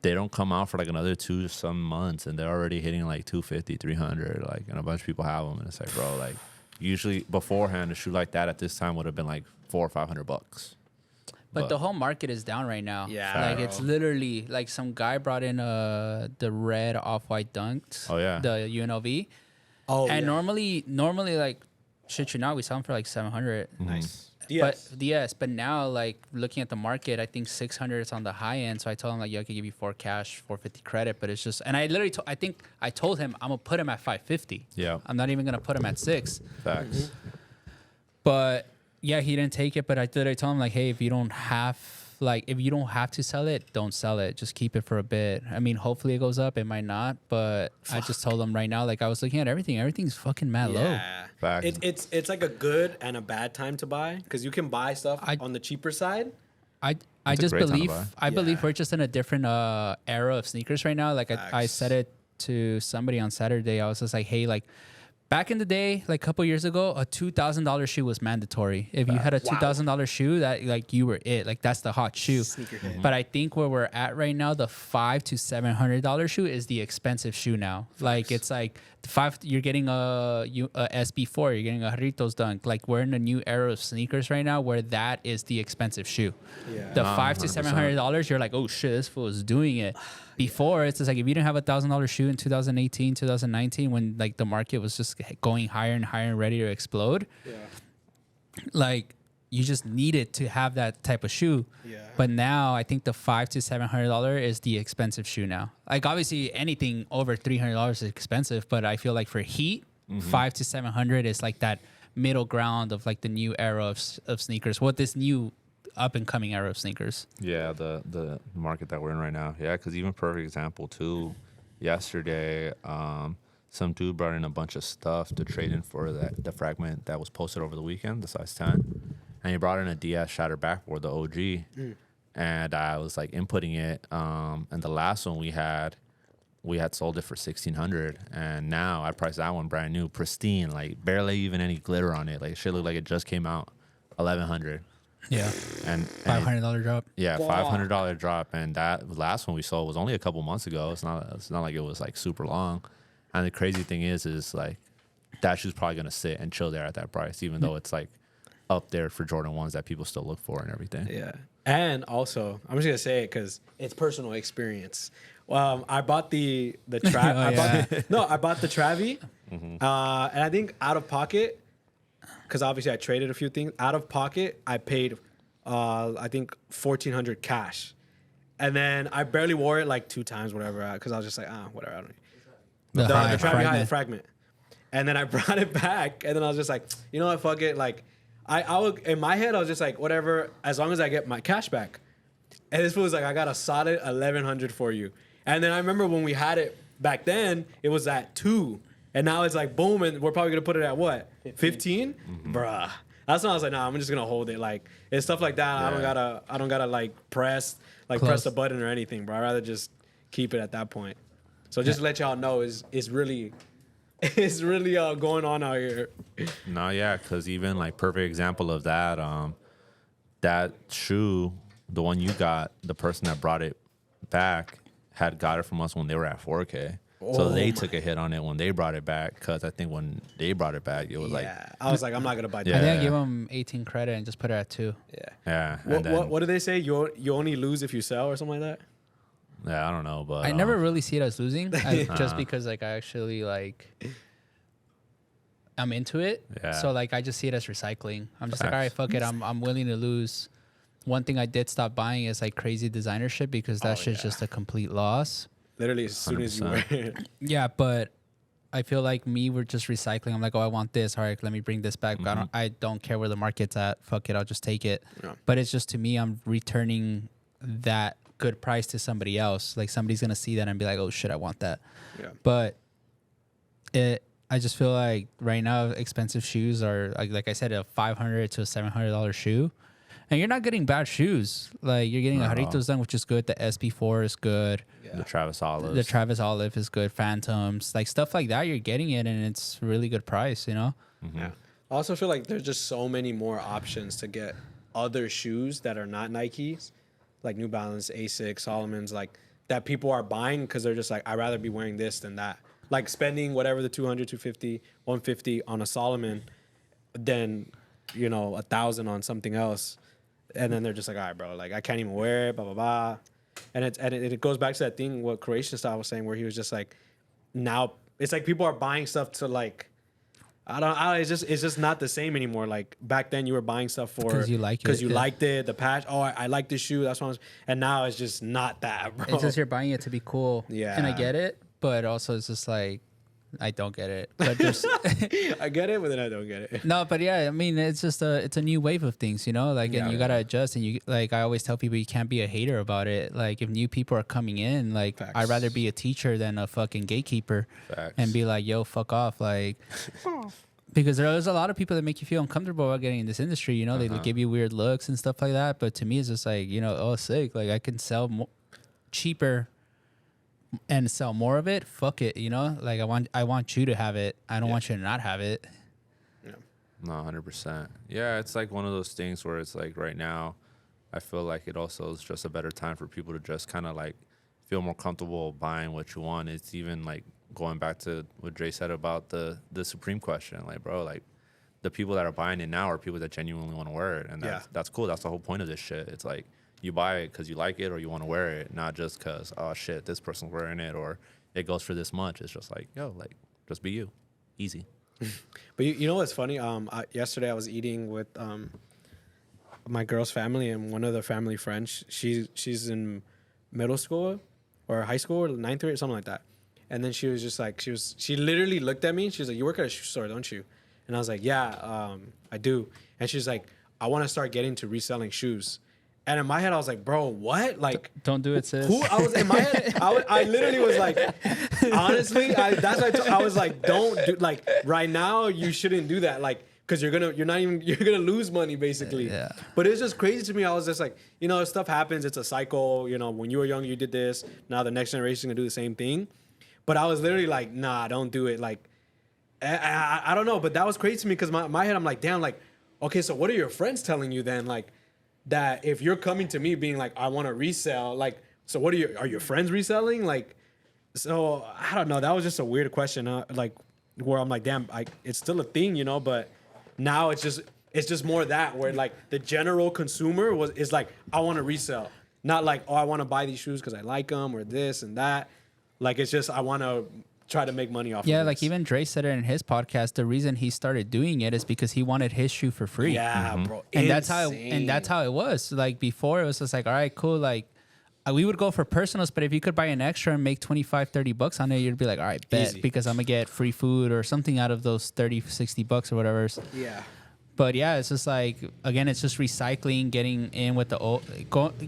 they don't come out for like another 2 some months, and they're already hitting like 250, 300, like, and a bunch of people have them, and it's like, bro, like usually beforehand a shoe like that at this time would have been like $400 or $500. But the whole market is down right now. Yeah, like it's bro. literally like some guy brought in the red off-white dunks. Oh, yeah. The UNLV. Oh, And yeah. normally like shit you not, we sell them for like 700. Nice. But but now like looking at the market, I think 600 is on the high end. So I told him like, yo, I could give you 4 cash, 450 credit, but it's just, and I literally, I told him I'm gonna put him at 550. Yeah. I'm not even gonna put him at 6. Facts. But yeah, he didn't take it. But I literally told him like, hey, if you don't have to sell it, don't sell it. Just keep it for a bit. I mean, hopefully it goes up. It might not. But I just told him right now, like I was looking at everything. Everything's fucking mad low. Yeah. Facts. It's like a good and a bad time to buy because you can buy stuff I- on the cheaper side. I It's a just great time to believe buy. I believe Yeah. we're just in a different era of sneakers right now. Like I Facts. said it to somebody on Saturday. I was just like, hey, like back in the day, like a couple years ago, a $2,000 shoe was mandatory. If you had a $2,000 shoe, that like you were it. Like that's the hot shoe. Sneakerhead. But I think where we're at right now, the $500 to $700 shoe is the expensive shoe now. Like it's like you're getting a SB4, you're getting a Jarritos Dunk. Like we're in a new era of sneakers right now where that is the expensive shoe. Yeah. The Nah, $500 to 100%. $700, you're like, oh shit, this fool is doing it. Before it's just like if you didn't have $1,000 shoe in 2018, 2019, when like the market was just going higher and higher and ready to explode, Yeah. like you just needed to have that type of shoe. Yeah. But now I think the $500 to $700 is the expensive shoe now. Like obviously anything over $300 is expensive, but I feel like for heat, $500 to $700 is like that middle ground of like the new era of sneakers. What this new up and coming era of sneakers. Yeah, the market that we're in right now. Yeah, because even perfect example too. Yesterday, some dude brought in a bunch of stuff to trade in for the fragment that was posted over the weekend, the size 10, and he brought in a DS shatterback for the OG, and I was like inputting it. And the last one we had sold it for 1,600, and now I priced that one brand new, pristine, like barely even any glitter on it. Like shit looked like it just came out, 1,100. Yeah. And $500 drop. yeah, Wow. $500 drop, and that last one we sold was only a couple months ago. It's not like it was like super long. And the crazy thing is like that shoe's probably gonna sit and chill there at that price, even though it's like up there for Jordan 1s that people still look for and everything. Yeah. And also, I'm just gonna say it because it's personal experience. I bought the Trav. I bought the Travi, and I think out of pocket, because obviously I traded a few things. Out of pocket, I paid, I think $1,400 cash, and then I barely wore it like 2 times, whatever, because I was just like, whatever. I don't. The The high Travi High, the fragment. fragment. And then I brought it back, and then I was just like, you know what, fuck it. Like, I would, in my head, I was just like, whatever, as long as I get my cash back. And this was like, I got a solid 1,100 for you. And then I remember when we had it back then, it was at 2. And now it's like, boom, and we're probably going to put it at what? 15? Bruh. That's when I was like, nah, I'm just going to hold it. Like, it's stuff like that. Yeah. I don't gotta like press the button or anything, bro. I'd rather just keep it at that point. So just to let y'all know, it's really going on out here. No, yeah, because even like perfect example of that, that shoe, the one you got, the person that brought it back had got it from us when they were at 4K. So they took a hit on it when they brought it back, because I think when they brought it back, it was like... I was like, I'm not going to buy that. I think I gave them 18 credit and just put it at 2. Yeah. What do they say? You only lose if you sell or something like that? Yeah, I don't know, but... I never really see it as losing, just because like I actually like... I'm into it. Yeah. So like I just see it as recycling. I'm just like, Facts. all right, fuck it. I'm willing to lose. One thing I did stop buying is like crazy designer shit, because that shit's just a complete loss. Literally, as soon as you wear it. Yeah, but I feel like we're just recycling. I'm like, oh, I want this. All right, let me bring this back. But I don't care where the market's at. Fuck it, I'll just take it. Yeah. But it's just, to me, I'm returning that good price to somebody else. Like somebody's gonna see that and be like, oh shit, I want that. Yeah. But I just feel like right now expensive shoes are like I said, a $500 to a $700 shoe, and you're not getting bad shoes. Like you're getting a Jarritos done, which is good. The SB4 is good. The Travis Olive. The Travis Olive is good. Phantoms, like stuff like that, you're getting it, and it's really good price. You know. Yeah. I also feel like there's just so many more options to get other shoes that are not Nikes, like New Balance, Asics, Solomon's, like that people are buying because they're just like, I'd rather be wearing this than that. Like spending whatever the 200, 250, 150 on a Solomon, than 1,000 on something else, and then they're just like, all right, bro, like I can't even wear it, blah blah blah, and it goes back to that thing what Croatian Style was saying, where he was just like, now it's like people are buying stuff to like, it's just not the same anymore. Like back then you were buying stuff for because you liked it, the patch. Oh, I like this shoe. That's what and now it's just not that, bro. It's just you're buying it to be cool. Yeah. And I get it. But also, it's just like, I don't get it. But just I get it, but then I don't get it. no, but yeah, I mean, it's just it's a new wave of things, Like, and you gotta adjust. And you like, I always tell people, you can't be a hater about it. Like, if new people are coming in, like, Facts. I'd rather be a teacher than a fucking gatekeeper. Facts. And be like, yo, fuck off, like. Because there's a lot of people that make you feel uncomfortable about getting in this industry. They give you weird looks and stuff like that. But to me, it's just like, oh, sick. Like, I can sell cheaper and sell more of it. Fuck it, Like I want you to have it. I don't want you to not have it. Yeah. No, 100%. Yeah, it's like one of those things where it's like right now, I feel like it also is just a better time for people to just kind of like feel more comfortable buying what you want. It's even like going back to what Dre said about the Supreme question. Like, bro, like the people that are buying it now are people that genuinely want to wear it. And that's cool. That's the whole point of this shit. It's like, you buy it because you like it or you want to wear it, not just because, oh shit, this person's wearing it or it goes for this much. It's just like, yo, like, just be you. Easy. But you know what's funny? Yesterday I was eating with my girl's family, and one of the family friends, she's in middle school or high school or ninth grade or something like that. And then she was just like, she literally looked at me. She was like, you work at a shoe store, don't you? And I was like, yeah, I do. And she's like, I want to start getting to reselling shoes. And in my head, I was like, bro, what? Like, don't do it, sis. Who? I was in my head. I literally was like, honestly, that's why I was like, don't do, like, right now you shouldn't do that, like, because you're gonna lose money basically. Yeah. But it's just crazy to me. I was just like, stuff happens. It's a cycle. When you were young, you did this. Now the next generation is gonna do the same thing. But I was literally like, nah, don't do it. Like, I don't know. But that was crazy to me because my head, I'm like, damn, like, okay, so what are your friends telling you then? Like, that if you're coming to me being like, I want to resell, like, so what are your friends reselling? Like, so I don't know. That was just a weird question. Like, where I'm like, damn, it's still a thing, but now it's just more that where like the general consumer is like, I want to resell, not like, oh, I want to buy these shoes because I like them or this and that. Like, it's just, I want to try to make money off of like even Dre said it in his podcast. The reason he started doing it is because he wanted his shoe for free. Yeah, bro. And that's how it was. Like before, it was just like, all right, cool. Like we would go for personals, but if you could buy an extra and make 25, 30 bucks on it, you'd be like, all right, bet, Easy. because I'm gonna get free food or something out of those 30, 60 bucks or whatever. Yeah. But yeah, it's just like, again, it's just recycling, getting in with the old,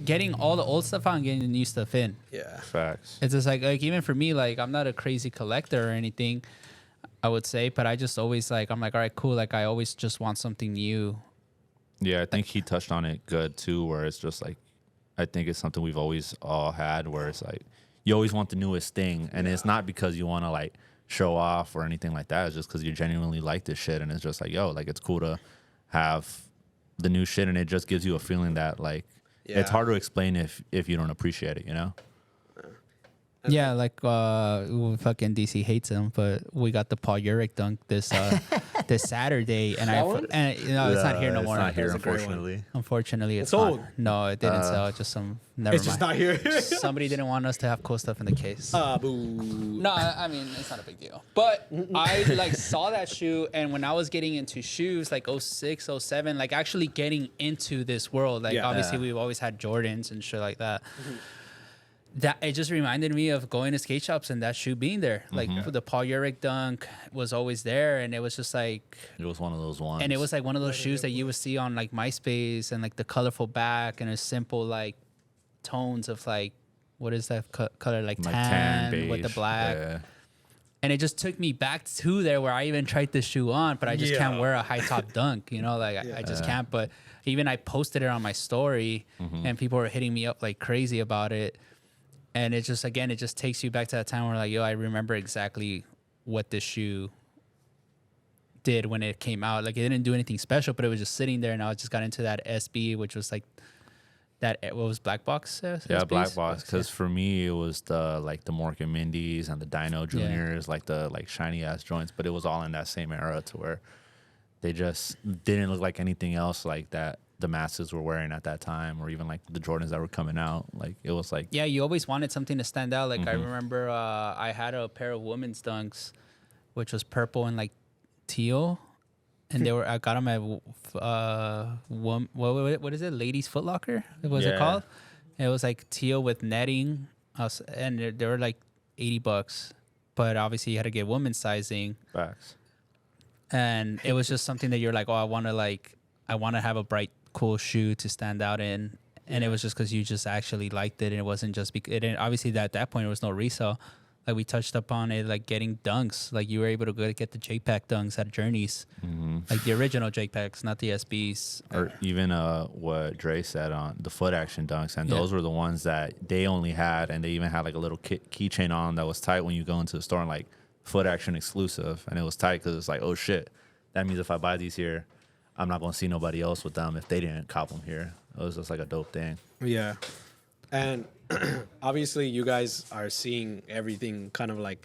getting all the old stuff out and getting the new stuff in. Yeah. Facts. It's just like even for me, like I'm not a crazy collector or anything, I would say, but I just always like, I'm like, all right, cool. Like I always just want something new. Yeah, I think he touched on it good too, where it's just like, I think it's something we've always all had, where it's like, you always want the newest thing. And it's not because you want to like show off or anything like that. It's just because you genuinely like this shit. And it's just like, yo, like it's cool to have the new shit, and it just gives you a feeling that like it's hard to explain if you don't appreciate it, you know? Yeah, like fucking DC hates him, but we got the Paul Urich dunk this this Saturday, and you know it's not here no more. It's not here, That was a great unfortunately. Unfortunately, it's sold. not. No, it didn't sell. Just some. Never It's mind. just not here. Somebody didn't want us to have cool stuff in the case. Boo. No, I mean it's not a big deal. But I like saw that shoe, and when I was getting into shoes like 06, 07, like actually getting into this world, like obviously we've always had Jordans and shit like that. That it just reminded me of going to skate shops and that shoe being there. Like the Paul Urich dunk was always there, and it was just like It was one of those ones. and it was like one of those shoes that you would see on like MySpace, and like the colorful back and a simple like tones of like what is that color, like tan with the beige. black. Yeah. And it just took me back to there where I even tried this shoe on, but I just can't wear a high top dunk, you know, like I just can't. But even I posted it on my story, and people were hitting me up like crazy about it. And it just, again, it just takes you back to that time where like, yo, I remember exactly what this shoe did when it came out. Like it didn't do anything special, but it was just sitting there, and I just got into that SB, which was like that, what was Black Box? Yeah, SBs? Black Box. Because for me, it was the like the Mork and Mindy's and the Dino Juniors, like the like shiny ass joints. But it was all in that same era to where they just didn't look like anything else like that the masses were wearing at that time, or even like the Jordans that were coming out. Like it was like, Yeah, you always wanted something to stand out. Like I remember I had a pair of women's dunks, which was purple and like teal, and they were, I got them at what is it, Ladies Foot Locker? What was it called? It was like teal with netting, and they were like $80, but obviously you had to get women's sizing, facts. and it was just something that you're like, oh, I want to have a bright, cool shoe to stand out in. And it was just because you just actually liked it, and it wasn't just because it didn't, obviously at that point there was no resale. Like we touched upon it, like getting dunks. Like you were able to go get the JPEG dunks at Journeys, like the original JPEGs, not the SBs. Or even what Dre said on the foot action dunks, and those were the ones that they only had, and they even had like a little keychain on that was tight when you go into the store, and like foot action exclusive, and it was tight because it's like, oh shit, that means if I buy these here, I'm not gonna see nobody else with them if they didn't cop them here. It was just like a dope thing. Yeah. And obviously you guys are seeing everything kind of like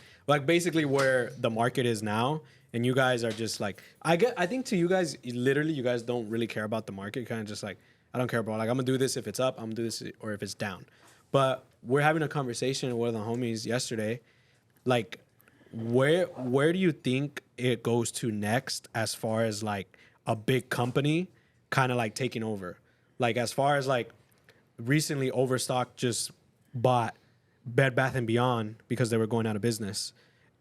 basically where the market is now, and you guys are just like, I think to you guys, literally you guys don't really care about the market. Kind of just like, I don't care about, like, I'm gonna do this if it's up, I'm gonna do this, or if it's down. But we're having a conversation with the homies yesterday, like where do you think it goes to next as far as like a big company kind of like taking over? Like as far as like recently Overstock just bought Bed Bath & Beyond because they were going out of business,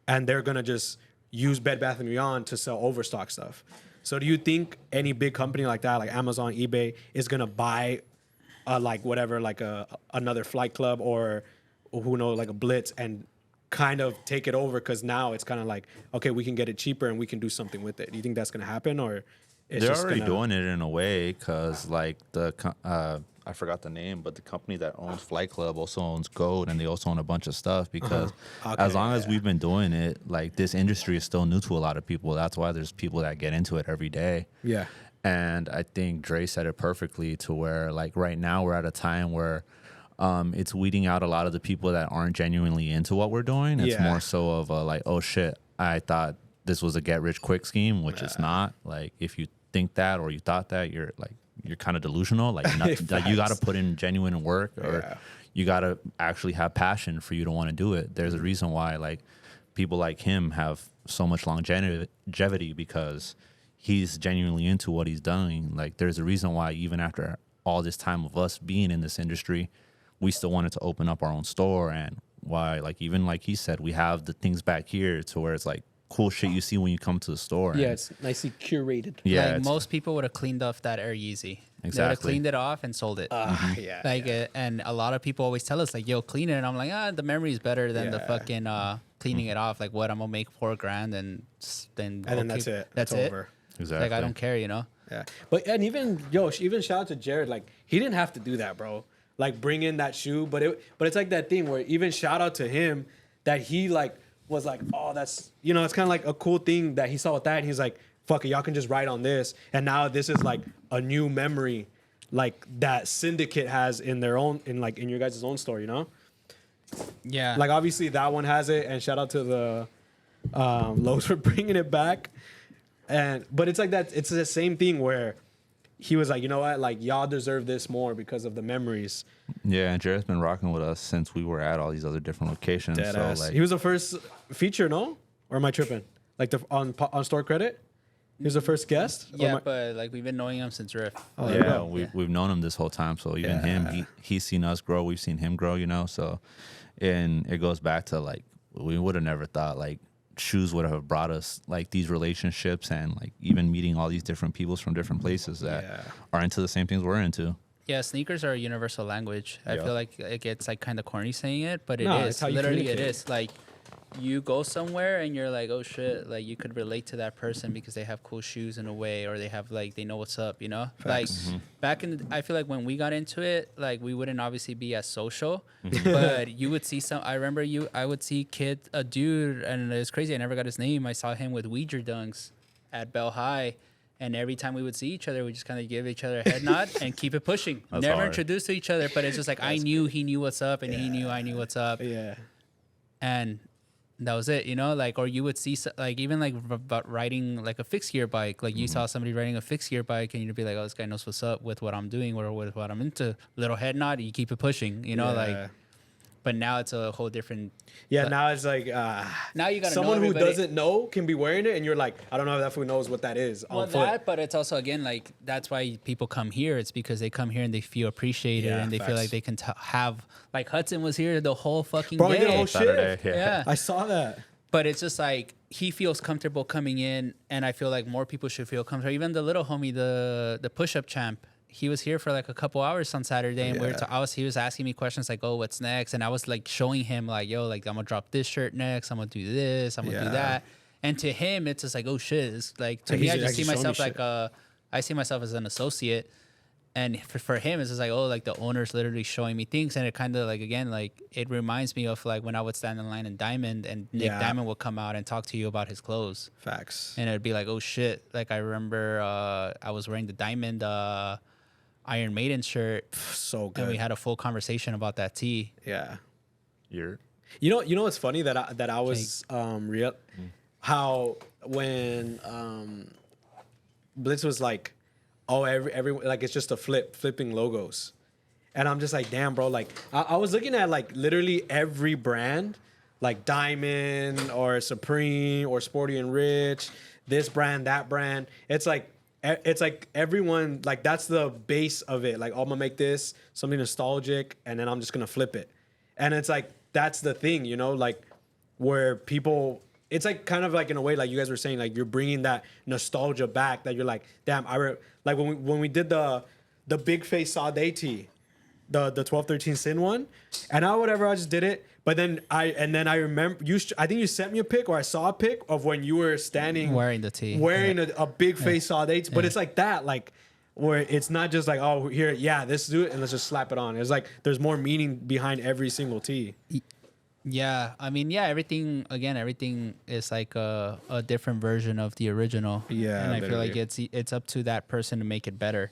and they're going to just use Bed Bath & Beyond to sell Overstock stuff. So do you think any big company like that, like Amazon, eBay, is going to buy like whatever, like another Flight Club or who knows, like a Blitz, and kind of take it over? Because now it's kind of like, okay, we can get it cheaper and we can do something with it. Do you think that's going to happen, or it's They're just already gonna... doing it in a way, because like I forgot the name, but the company that owns Flight Club also owns Gold, and they also own a bunch of stuff, because as long as we've been doing it, like this industry is still new to a lot of people. That's why there's people that get into it every day. Yeah. And I think Dre said it perfectly, to where like right now we're at a time where it's weeding out a lot of the people that aren't genuinely into what we're doing. It's more so of a like, oh shit, I thought this was a get rich quick scheme, which it's not. Like if you think that, or you thought that, you're kind of delusional. Like, like you got to put in genuine work, or you got to actually have passion for you to want to do it. There's a reason why like people like him have so much longevity, because he's genuinely into what he's doing. Like there's a reason why even after all this time of us being in this industry, we still wanted to open up our own store, and why, like, even like he said, we have the things back here to where it's like cool shit you see when you come to the store. Yeah, and, it's nicely curated. yeah, Like it's- most people would have cleaned off that Air Yeezy. They would have Exactly. cleaned it off and sold it. Yeah. Like, yeah. and a lot of people always tell us like, "Yo, clean it," and I'm like, the memory is better than the Yeah. fucking cleaning it off. Like, what I'm gonna make $4,000 and then And then that's it. That's It's it. over. exactly. Like, I don't care, you know. Yeah. But and even even shout out to Jared. Like he didn't have to do that, bro. Like bring in that shoe, but it's like that thing where even shout out to him that he like was like, oh, that's it's kind of like a cool thing that he saw with that. And he's like, fuck it, y'all can just write on this, and now this is like a new memory, like that Syndicate has in their own in your guys' own store, Yeah. Like obviously that one has it, and shout out to the Lowe's for bringing it back. But it's like that. It's the same thing where he was like, you know what, like y'all deserve this more because of the memories. Yeah, and Jared's been rocking with us since we were at all these other different locations. Deadass. So like, He was the first feature, no? Or am I tripping? Like on store credit, he was the first guest. Or yeah, am I- but like we've been knowing him since Riff. Oh, there you yeah, go. we've known him this whole time. So even him, he's seen us grow. We've seen him grow. So, and it goes back to like we would have never thought like shoes would have brought us like these relationships and like even meeting all these different peoples from different places that are into the same things we're into. Yeah, sneakers are a universal language. I Yeah. feel like it gets like kind of corny saying it, but it No, is. it's how you Literally, it communicate. is. Like, you go somewhere and you're like, oh shit, like you could relate to that person because they have cool shoes in a way, or they have like they know what's up, you know. Like back in, I feel like when we got into it, like we wouldn't obviously be as social, but you would see some. I remember I would see a dude, and it's crazy. I never got his name. I saw him with Ouija dunks at Bell High. And every time we would see each other, we just kind of give each other a head nod and keep it pushing. That's Never hard. introduced to each other, but it's just like I knew he knew what's up, and he knew I knew what's up, Yeah. and that was it, you know. Like, or you would see like even like about riding like a fixed gear bike. Like you saw somebody riding a fixed gear bike, and you'd be like, oh, this guy knows what's up with what I'm doing or with what I'm into. Little head nod, you keep it pushing, you know. Yeah. Like, but now it's a whole different. Yeah, now it's like Now you gotta someone know who everybody. doesn't know can be wearing it, and you're like, I don't know if that fool knows what that is on Well, foot. that, but it's also again like that's why people come here. It's because they come here and they feel appreciated, Yeah, and they feel facts. like they can have like Hudson was here the whole fucking Bro, he day. did a whole Saturday, shit. Yeah. I saw that. But it's just like he feels comfortable coming in, and I feel like more people should feel comfortable. Even the little homie, the push-up champ, he was here for like a couple hours on Saturday, and he was asking me questions like, "Oh, what's next?" And I was like showing him like, "Yo, like I'm gonna drop this shirt next. I'm gonna do this. I'm gonna do Yeah. that." And to him, it's just like, "Oh shit!" It's like to Like, me, he's I just see actually showing myself you like shit. I see myself as an associate. And for him, it's just like, oh, like the owner's literally showing me things. And it kind of like, again, like it reminds me of like when I would stand in line in Diamond and Nick Yeah. Diamond would come out and talk to you about his clothes. Facts. And it'd be like, oh shit. Like I remember I was wearing the Diamond Iron Maiden shirt. So good. And we had a full conversation about that tee. Yeah. You're You know what's funny that I was real how when Blitz was like, oh, every like it's just a flipping logos, and I'm just like, damn, bro. Like I was looking at like literally every brand, like Diamond or Supreme or Sporty and Rich, this brand, that brand. It's like everyone, like that's the base of it. Like, oh, I'm gonna make this something nostalgic, and then I'm just gonna flip it, and it's like that's the thing, you know, like where people. It's like kind of like in a way, like you guys were saying, like you're bringing that nostalgia back. That you're like, damn, like when we did the big face Sade tee, the 12-13 Sin one, and I just did it. But then I remember I think you sent me a pic or I saw a pic of when you were standing Wearing the tee. wearing a big face Sade tee. But it's like that, like where it's not just like, oh, here, yeah, let's do it and let's just slap it on. It's like there's more meaning behind every single tee. Yeah, I mean, yeah, everything is like a different version of the original. Yeah, and I feel like literally. it's up to that person to make it better.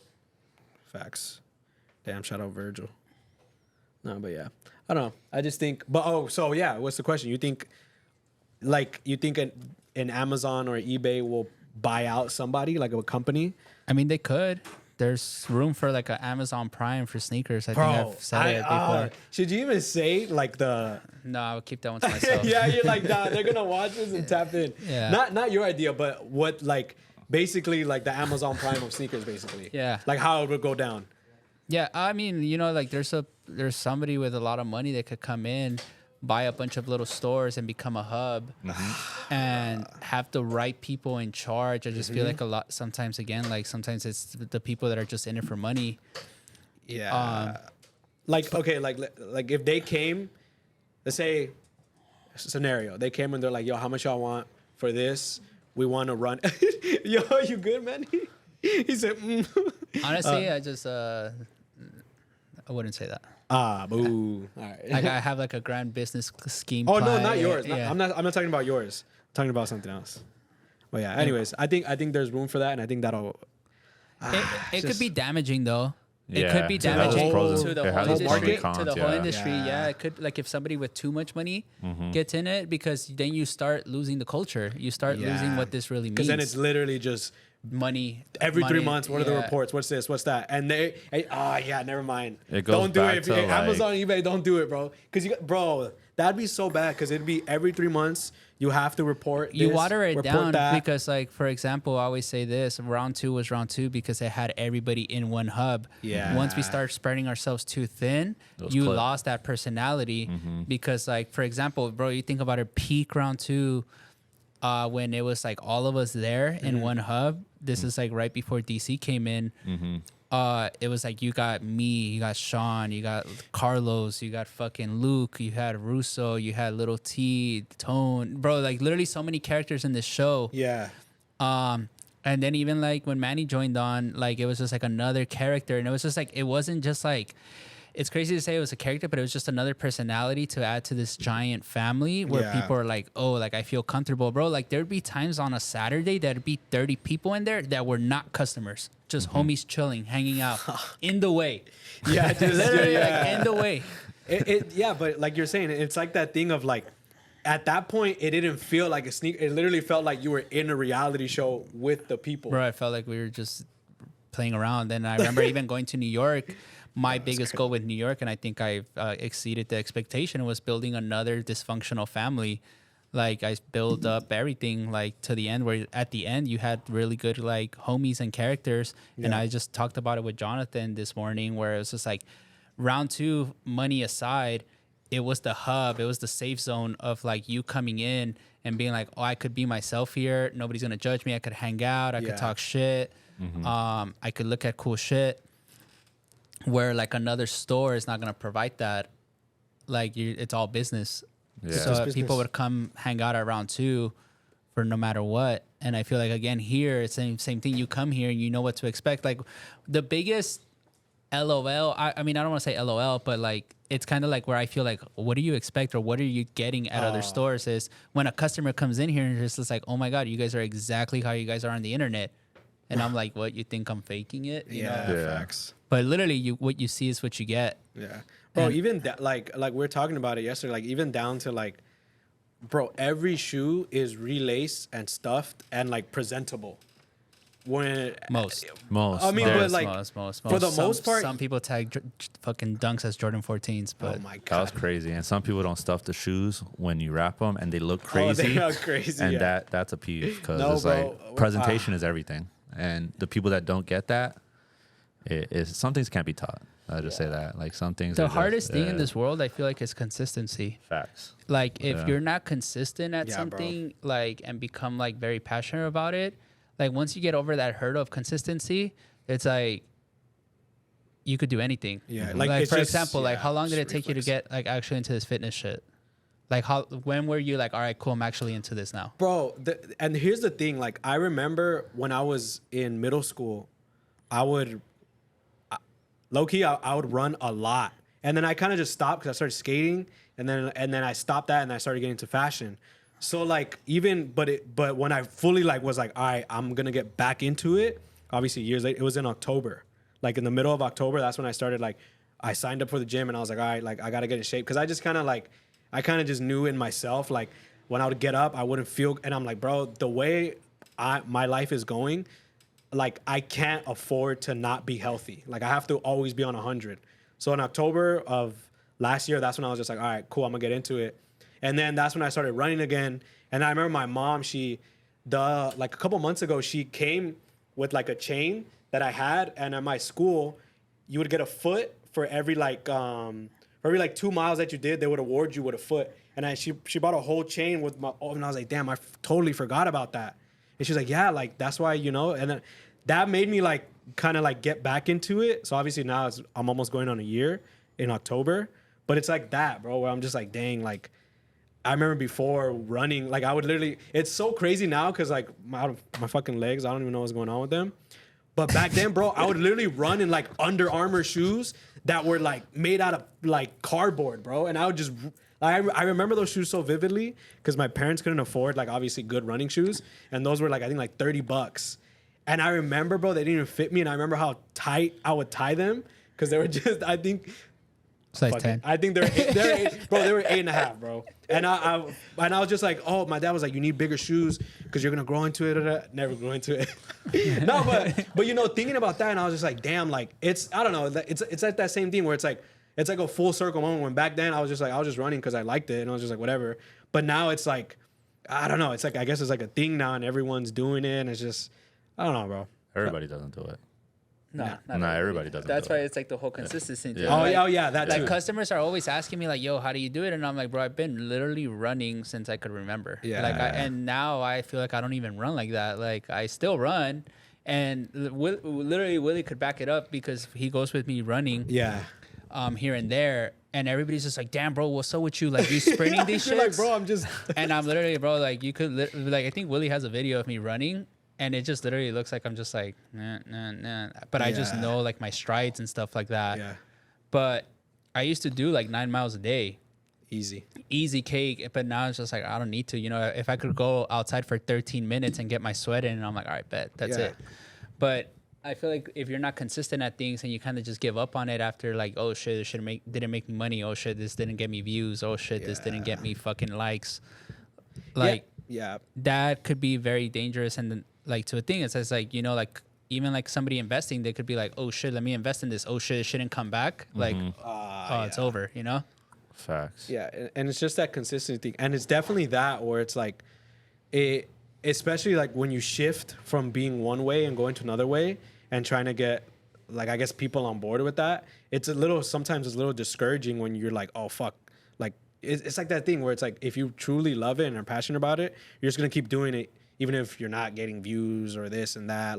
Facts. Damn, shout out Virgil. No, but yeah, I don't know. I just think, so yeah, what's the question? You think an Amazon or eBay will buy out somebody, like a company? I mean, they could. There's room for like an Amazon Prime for sneakers. I think I've said it before. Should you even say like the? No, I would keep that one to myself. Yeah, you're like, nah, they're gonna watch this and tap in. Yeah. Not your idea, but what like basically like the Amazon Prime of sneakers, basically. Yeah. Like how it would go down. Yeah, I mean, like there's somebody with a lot of money that could come in, buy a bunch of little stores and become a hub, and have the right people in charge. I just feel like a lot sometimes sometimes it's the people that are just in it for money. Yeah. Like okay, like if they came, let's say scenario, they came and they're like, yo, how much y'all want for this? We want to run. Yo, you good, man? He said, Honestly, I wouldn't say that. boo. All right. Like I have like a grand business scheme. Oh no, plan. not yours. Yeah. I'm not talking about yours. I'm talking about something else. But yeah, anyways, I think there's room for that, and I think that'll. It could be damaging though. It Yeah, could be it has damaging pros- to the it whole has its pros and industry. cons, To the whole yeah. industry, Yeah. yeah. It could, like, if somebody with too much money gets in it, because then you start losing the culture. You start losing what this really means. Because then it's literally just money. every 3 money, months. What are the yeah. reports? What's this? What's that? And never mind. It goes don't do back it. If to, you, like- Amazon, eBay, don't do it, bro. Because bro, that'd be so bad. Because it'd be every 3 months you have to report. You this, water it report down that. because, like, for example, I always say this: round two was round two because it had everybody in one hub. Yeah. Once we start spreading ourselves too thin, Those you clip. lost that personality. Because, like, for example, bro, you think about a peak round two, when it was like all of us there in one hub. This is like right before DC came in. It was like you got me, you got Sean, you got Carlos, you got fucking Luke, you had Russo, you had Little T, Tone, bro. Like literally so many characters in this show. Yeah. And then even like when Manny joined on, like it was just like another character, and it was just like it wasn't just like. It's crazy to say it was a character, but it was just another personality to add to this giant family where Yeah. people are like, oh, like I feel comfortable, bro. Like there'd be times on a Saturday that'd be 30 people in there that were not customers, just homies chilling, hanging out in the way. Yeah. Just, Literally, yeah. like in the way. Yeah, but like you're saying, it's like that thing of like, at that point, it didn't feel like a sneak. It literally felt like you were in a reality show with the people. Bro, I felt like we were just playing around. And I remember even going to New York. My biggest goal with New York, and I think I've exceeded the expectation, was building another dysfunctional family. Like I built up everything like to the end, where at the end you had really good like homies and characters. And Yeah. I just talked about it with Jonathan this morning, where it was just like round two, money aside, it was the hub, it was the safe zone of like you coming in and being like, oh, I could be myself here. Nobody's gonna judge me. I could hang out. I Yeah. could talk shit. I could look at cool shit. Where like another store is not gonna provide that. Like it's all business. Yeah. So Just business. people would come hang out at round two for no matter what. And I feel like again here it's the same thing. You come here and you know what to expect. Like the biggest LOL. I mean I don't want to say LOL, but like it's kind of like where I feel like what do you expect or what are you getting at other stores is when a customer comes in here and it's just like, oh my god, you guys are exactly how you guys are on the internet. And I'm like, what, you think I'm faking it? You know? Yeah, Yeah. facts. But literally, what you see is what you get. Yeah, bro. And- Even like we we're talking about it yesterday. Like even down to like, bro, every shoe is relaced and stuffed and like presentable. When Most. I mean, There's- but like most. for the Some- most part- some people tag fucking dunks as Jordan 14s, but oh my That was god, crazy. And some people don't stuff the shoes when you wrap them, and they look Oh, crazy. they are crazy. and yeah. that's a peeve because No, it's bro. like presentation is everything, and the people that don't get that, some things can't be taught. I'll just say that. Like some things. the are just- hardest thing in yeah, this world, I feel like, is consistency. facts. Like if Yeah. you're not consistent at Yeah, bro. something, like and become like very passionate about it, like once you get over that hurdle of consistency, it's like you could do anything. Yeah, Like, like, it's for just- example, like yeah, how long did it just take you to reflex. get like actually into this fitness shit? Like when were you like, all right, cool, I'm actually into this now? Bro, and here's the thing. Like, I remember when I was in middle school, I would, low key, I would run a lot, and then I kind of just stopped because I started skating, and then I stopped that, and I started getting into fashion. So like but when I fully like was like, all right, I'm gonna get back into it. Obviously, years later, it was in October, like in the middle of October. That's when I started like, I signed up for the gym, and I was like, all right, like I gotta get in shape because I just kind of like. I kind of just knew in myself, like when I would get up, I wouldn't feel, and I'm like, bro, the way my life is going, like I can't afford to not be healthy. Like I have to always be on 100. So in October of last year, that's when I was just like, all right, cool, I'm gonna get into it. And then that's when I started running again. And I remember my mom, like a couple months ago, she came with like a chain that I had, and at my school, you would get a foot for every like 2 miles that you did. They would award you with a foot. And she bought a whole chain with my. And I was like, damn, I totally forgot about that. And she's like, yeah, like that's why, you know. And then that made me like kind of like get back into it. So obviously now I'm almost going on a year in October. But it's like that, bro, where I'm just like, dang, like I remember before running, like I would literally. It's so crazy now because like my fucking legs, I don't even know what's going on with them. But back then, bro, I would literally run in like Under Armour shoes that were like made out of like cardboard, bro. And I would just, I remember those shoes so vividly because my parents couldn't afford like obviously good running shoes. And those were like, I think like $30. And I remember, bro, they didn't even fit me. And I remember how tight I would tie them because they were just, I think, Size 10. I think they're 8, bro. They were 8.5, bro. And I was just like, oh, my dad was like, you need bigger shoes because you're gonna grow into it. Never grow into it. No, but you know, thinking about that, and I was just like, damn, like I don't know, it's like that same thing where it's like a full circle moment. When back then I was just running because I liked it, and I was just like whatever. But now it's like, I don't know, it's like I guess it's like a thing now, and everyone's doing it, and it's just, I don't know, bro. Everybody doesn't do it. No, not everybody doesn't. That's do why it. it's like the whole consistency. Yeah. Oh yeah, that like too. customers are always asking me like, yo, how do you do it? And I'm like, bro, I've been literally running since I could remember. Yeah. Like and now I feel like I don't even run like that. Like I still run, and literally Willie could back it up because he goes with me running. Yeah. Here and there, and everybody's just like, damn, bro, what's up with you? Like you sprinting these shits? You're like, bro, I'm just. And I'm literally, bro, like you could like I think Willie has a video of me running. And it just literally looks like I'm just like, nah. But I just know like my strides and stuff like that. Yeah. But I used to do like 9 miles a day. Easy cake. But now it's just like, I don't need to. You know, if I could go outside for 13 minutes and get my sweat in, and I'm like, all right, bet. That's it. But I feel like if you're not consistent at things and you kind of just give up on it after like, oh shit, this didn't make me money. Oh shit, this didn't get me views. Oh shit, this didn't get me fucking likes. Like, yeah. that could be very dangerous. And then, like to a thing, it says like, you know, like even like somebody investing, they could be like, oh shit, let me invest in this. Oh shit, it shouldn't come back. Like, it's over, you know? Facts. Yeah, and it's just that consistency thing. And it's definitely that where it's like, especially like when you shift from being one way and going to another way and trying to get, like, I guess people on board with that. Sometimes it's a little discouraging when you're like, oh fuck. Like, it's like that thing where it's like, if you truly love it and are passionate about it, you're just going to keep doing it. Even if you're not getting views or this and that,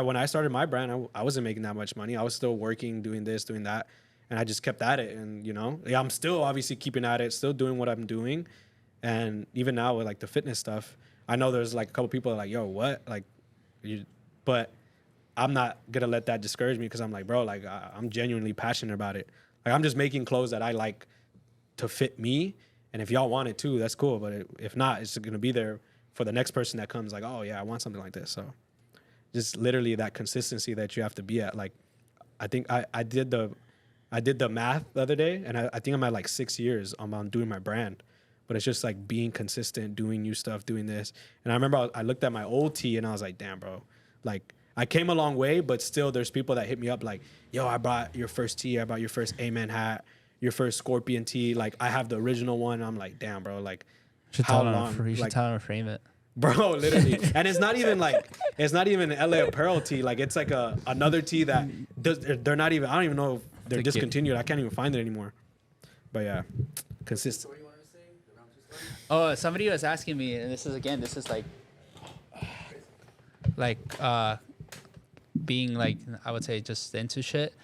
when I started my brand, I wasn't making that much money. I was still working, doing this, doing that, and I just kept at it. And you know, I'm still obviously keeping at it, still doing what I'm doing, and even now with like the fitness stuff, I know there's like a couple people that are like, yo, what, like, but I'm not gonna let that discourage me because I'm like, bro, like I'm genuinely passionate about it. Like I'm just making clothes that I like to fit me, and if y'all want it too, that's cool. But if not, it's gonna be there for the next person that comes like, oh yeah, I want something like this. So just literally that consistency that you have to be at. Like, I think I did the math the other day, and I think I'm at like 6 years on doing my brand, but it's just like being consistent, doing new stuff, doing this. And I remember I looked at my old tee and I was like, damn, bro, like I came a long way, but still there's people that hit me up like, yo, I bought your first tee, I bought your first Amen hat, your first Scorpion tee. Like I have the original one. I'm like, damn, bro, like, You should tell them to frame it. Bro, literally. And it's not even LA Apparel tee. Like it's like another tee that they're not even, I don't even know if they're discontinued. I can't even find it anymore. But yeah, consistent. Oh, somebody was asking me, and this is being like, I would say just into shit.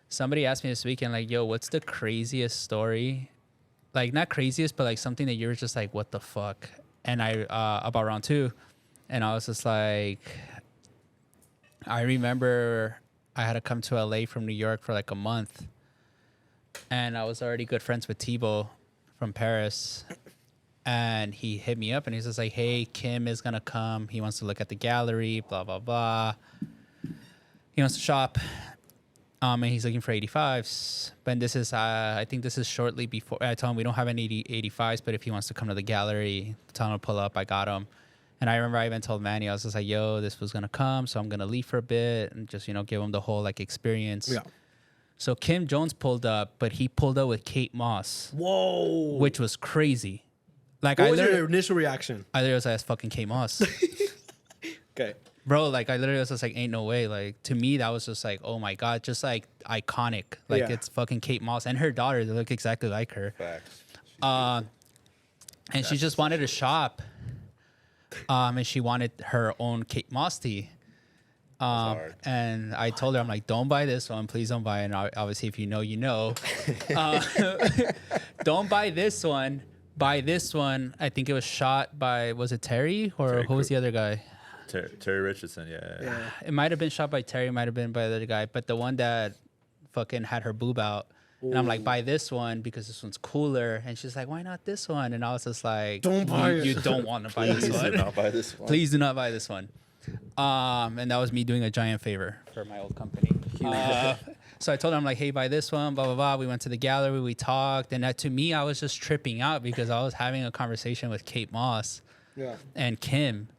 Somebody asked me this weekend, like, yo, what's the craziest story? Like not craziest, but like something that you were just like, what the fuck? And I about round 2, and I was just like, I remember I had to come to LA from New York for like a month, and I was already good friends with Thibaut from Paris, and he hit me up and he's just like, hey, Kim is gonna come. He wants to look at the gallery, blah blah blah. He wants to shop. And he's looking for 85s. But this is, I think this is shortly before. I told him we don't have any 85s, but if he wants to come to the gallery, tell him to pull up. I got him. And I remember I even told Manny, I was just like, yo, this was going to come, so I'm going to leave for a bit and just, you know, give him the whole, like, experience. Yeah. So Kim Jones pulled up, but he pulled up with Kate Moss. Whoa. Which was crazy. Like, what was your initial reaction? I literally was like, that's fucking Kate Moss. Okay. bro, like I literally was just like, ain't no way. Like to me, that was just like, oh my god, just like iconic. Like Yeah. it's fucking Kate Moss and her daughter. They look exactly like her. Facts. And she just wanted to shop. And she wanted her own Kate Moss tea. hard. And I told her, I'm like, don't buy this one. Please don't buy it. And obviously, if you know, you know. Don't buy this one. Buy this one. I think it was shot by, was it Terry? Or Terry who was the other guy? Terry Richardson, yeah. It might have been shot by Terry. It might have been by the other guy. But the one that fucking had her boob out. And I'm like, buy this one because this one's cooler. And she's like, why not this one? And I was just like, Don't buy it. You don't want to buy this Please do one. not buy this one. Please do not buy this one. And that was me doing a giant favor for my old company. So I told her, I'm like, hey, buy this one, blah, blah, blah. We went to the gallery, we talked. And that, to me, I was just tripping out because I was having a conversation with Kate Moss and Kim.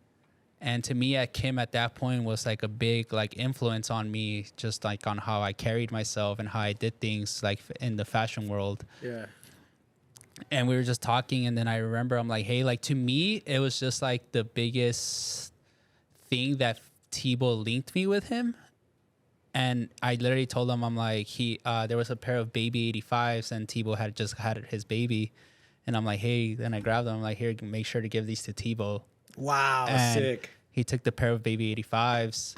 And to me, Kim at that point was like a big like influence on me, just like on how I carried myself and how I did things like in the fashion world. Yeah. And we were just talking, and then I remember I'm like, hey, like to me, it was just like the biggest thing that Tebow linked me with him. And I literally told him, I'm like, there was a pair of baby 85s, and Tebow had just had his baby. And I'm like, hey, and I grabbed them. I'm like, here, make sure to give these to Tebow. Wow, And sick. he took the pair of baby 85s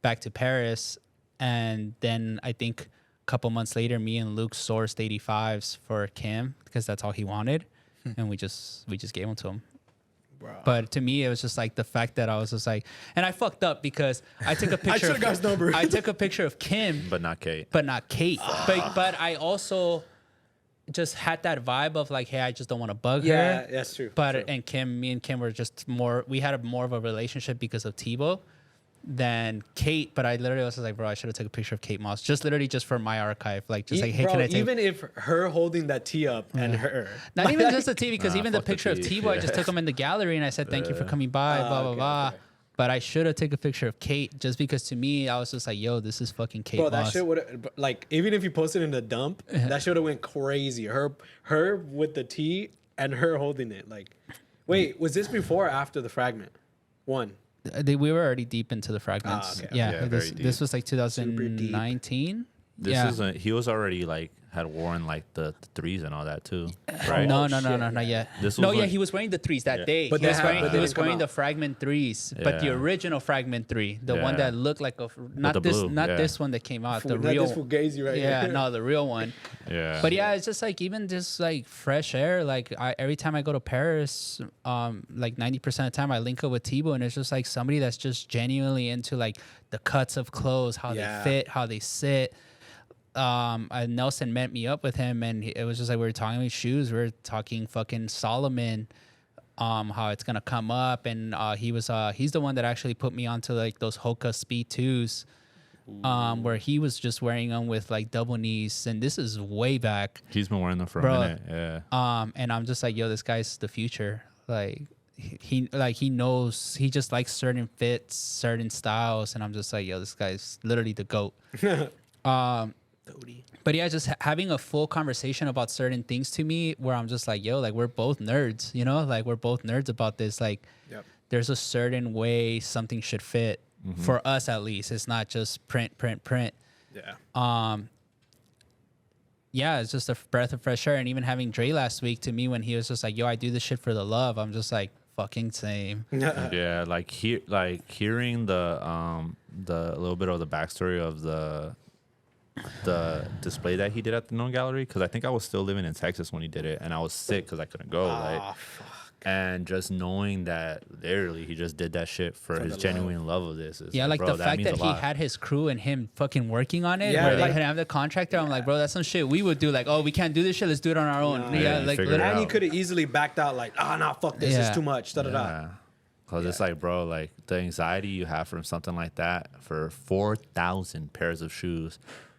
back to Paris. And then I think a couple months later, me and Luke sourced 85s for Kim because that's all he wanted. And we just gave them to him. Bro. But to me, it was just like the fact that I was just like, and I fucked up because I took a picture. should've got his number. I took a picture of Kim, But not Kate. but not Kate. But I also just had that vibe of like, hey, I just don't want to bug Yeah, her. that's true. But True. and Kim, me and Kim were just more. We had more of a relationship because of Tebow than Kate. But I literally was like, bro, I should have taken a picture of Kate Moss, just literally just for my archive, like just like, hey, Bro, can I take? even if her holding that tee up and her, Not even just the T, because Nah, even the fuck the picture of tea, Tebow, I yeah. just took him in the gallery and I said, thank you for coming by, blah, blah, okay, blah. okay. But I should have taken a picture of Kate just because to me, I was just like, yo, this is fucking Kate bro, that Moss. shit would like even if you posted in the dump, that shit would have went crazy. Her with the tee and her holding it. Like, wait, was this before or after the fragment? One. We were already deep into the fragments. okay. Yeah, Yeah, this, very this deep. was like 2019. This yeah. isn't. He was already like had worn like the threes and all that too, right? No, Oh, no, shit. not yet. This no, was yeah, when- he was wearing the threes that Yeah. day. But he was they wearing, but he they was didn't come wearing the out. fragment threes, but the Yeah. original fragment three, the one Yeah. that looked like a, not the this, blue, not yeah. this one that came out, the Not real. this fugazi right Yeah, here. no, the real one. Yeah. But yeah, it's just like even just like fresh air. Like every time I go to Paris, like 90% of the time I link up with Tebow, and it's just like somebody that's just genuinely into like the cuts of clothes, how Yeah. they fit, how they sit. Nelson met me up with him, and it was just like we were talking about shoes. We were talking fucking Solomon, how it's gonna come up, and he's the one that actually put me onto like those Hoka Speed 2s. Where he was just wearing them with like double knees, and this is way back. He's been wearing them for Bro. a minute. Yeah. And I'm just like, yo, this guy's the future. Like he knows, he just likes certain fits, certain styles, and I'm just like, yo, this guy's literally the GOAT. But yeah, just having a full conversation about certain things to me, where I'm just like, yo, like we're both nerds, you know, like we're both nerds about this. Like, Yep. there's a certain way something should fit for us, at least. It's not just print. Yeah. Yeah, it's just a breath of fresh air. And even having Dre last week, to me, when he was just like, yo, I do this shit for the love, I'm just like, fucking same. Yeah, like hearing the little bit of the backstory of the display that he did at the Known Gallery, because I think I was still living in Texas when he did it, and I was sick because I couldn't go. Ah, Right? And just knowing that literally he just did that shit for his the genuine love of this. Is Yeah, like bro, the fact means that a he lot. had his crew and him fucking working on it, Yeah, where they like- could have the contractor. I'm like, bro, that's some shit we would do. Like, oh, we can't do this shit. Let's do it on our own. No. Yeah, Yeah, you like figure it literally- And he out. could have easily backed out like, nah, fuck this. Yeah. It's too much. Da da da. Yeah. Because it's like, bro, like the anxiety you have from something like that for 4,000 pairs of shoes,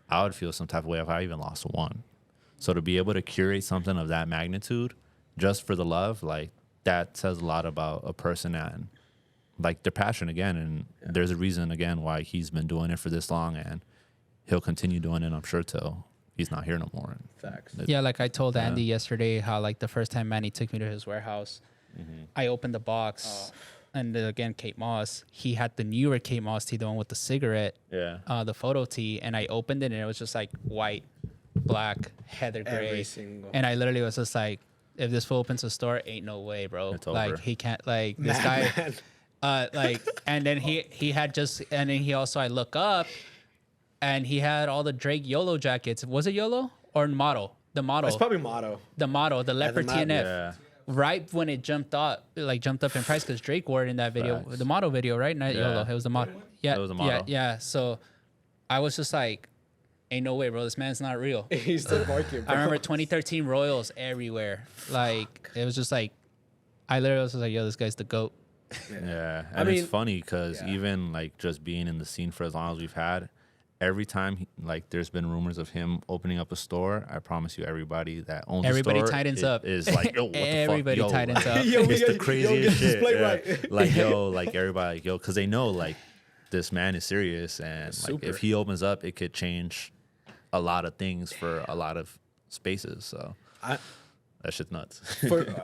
I would feel some type of way if I even lost one. So to be able to curate something of that magnitude just for the love, like that says a lot about a person and like their passion again. And there's a reason again why he's been doing it for this long, and he'll continue doing it, I'm sure, till he's not here no more. Facts. yeah, like I told Andy yesterday how like the first time Manny took me to his warehouse, I opened the box and again Kate Moss, he had the newer Kate Moss tee, the one with the cigarette, Yeah. the photo tee, and I opened it and it was just like white, black, heather gray, Every single. and I literally was just like, if this fool opens a store, ain't no way, bro. It's like over. he can't, like this guy, Man. like, and then he had just, and then he also, I look up, and he had all the Drake YOLO jackets. Was it YOLO or model? The model. It's probably motto. The leopard map, TNF. Yeah. Right when it jumped up in price because Drake wore it in that video, Facts. the model video, right? Not Yeah. YOLO. It was the model. Yeah, It was the yeah, model. yeah. So I was just like, ain't no way, bro. This man's not real. He's still working, bro. I remember 2013 Royals everywhere. Like it was just like, I literally was just like, yo, this guy's the GOAT. Yeah, I and mean, it's funny because yeah. even like just being in the scene for as long as we've had, every time like there's been rumors of him opening up a store, I promise you, everybody that owns Everybody the store tightens up. is like, yo, what the fuck? Everybody Yo, tightens up. Yo, we it's got- the yo, craziest get this shit. play Yeah. right. Like yo, like everybody, like, yo, because they know like this man is serious, and like Super. if he opens up, it could change a lot of things for a lot of spaces. So I- that shit's nuts.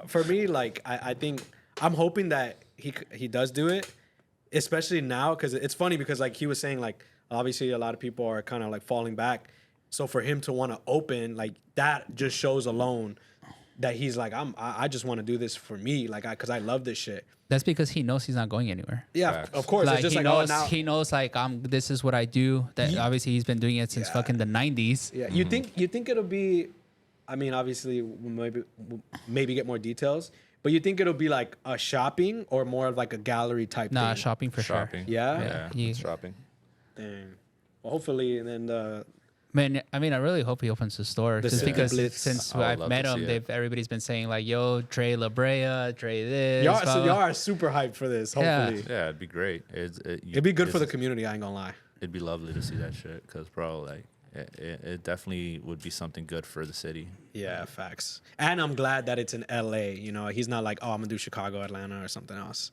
for me, like I think I'm hoping that he does do it, especially now because it's funny because like he was saying like obviously a lot of people are kind of like falling back, so for him to want to open like that just shows alone that he's like I just want to do this for me like because I love this shit. That's because he knows he's not going anywhere. Yeah, Facts. of course. Like It's just he like knows, oh now he knows like this is what I do. That obviously he's been doing it since Yeah. fucking the 90s. yeah. You think it'll be? I mean, obviously we'll maybe get more details, but you think it'll be like a shopping or more of like a gallery type Nah, thing? shopping for Shopping. sure. Yeah? Yeah, Yeah. it's shopping. Dang. Well, hopefully, and then the Man, I mean, I really hope he opens the store The just City because Blitz. since I would I've love met to him, see it. everybody's been saying like, "Yo, Dre La Brea, Dre this." y'all, blah, so blah. y'all are super hyped for this. Yeah. Hopefully, Yeah, it'd be great. it'd be good for the community. I ain't gonna lie. It'd be lovely to see that shit because, bro, like, it definitely would be something good for the city. Yeah, facts. And I'm glad that it's in LA. You know, he's not like, oh, I'm gonna do Chicago, Atlanta, or something else.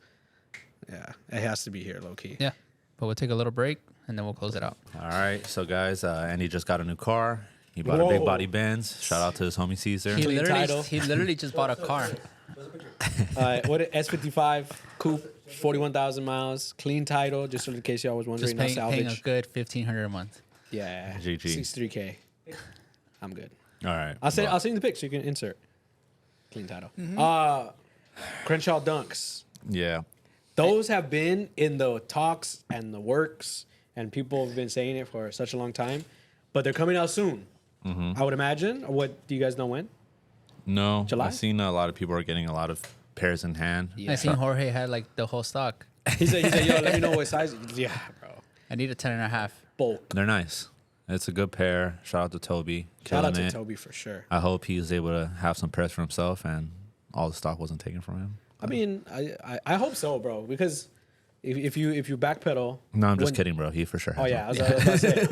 Yeah, it has to be here, low key. Yeah, but we'll take a little break and then we'll close it out. All right, so guys, Andy just got a new car. He bought a big Whoa. body Benz. Shout out to his homie Caesar. He Clean title. literally just bought a car. What S55 coupe, 41,000 miles, clean title. Just in case y'all was wondering, Just not paying a salvage. good $1,500 a month. Yeah, GG. 63K. I'm good. All right. I'll send well, you the pic so you can insert. Clean title. Crenshaw dunks. Yeah. Those have been in the talks and the works, and people have been saying it for such a long time, but they're coming out soon. I would imagine. What do you guys know when? No, July? I've seen a lot of people are getting a lot of pairs in hand. I seen Jorge had like the whole stock. He said, yo, let me know what size. Yeah, bro. I need a 10.5. Bulk. They're nice. It's a good pair. Shout out to Toby. Shout out Killing to it. Toby for sure. I hope he was able to have some pairs for himself and all the stock wasn't taken from him. I mean, I hope so, bro, because if you backpedal. No, I'm just when- kidding, bro. He for sure has Oh, yeah. I them. was about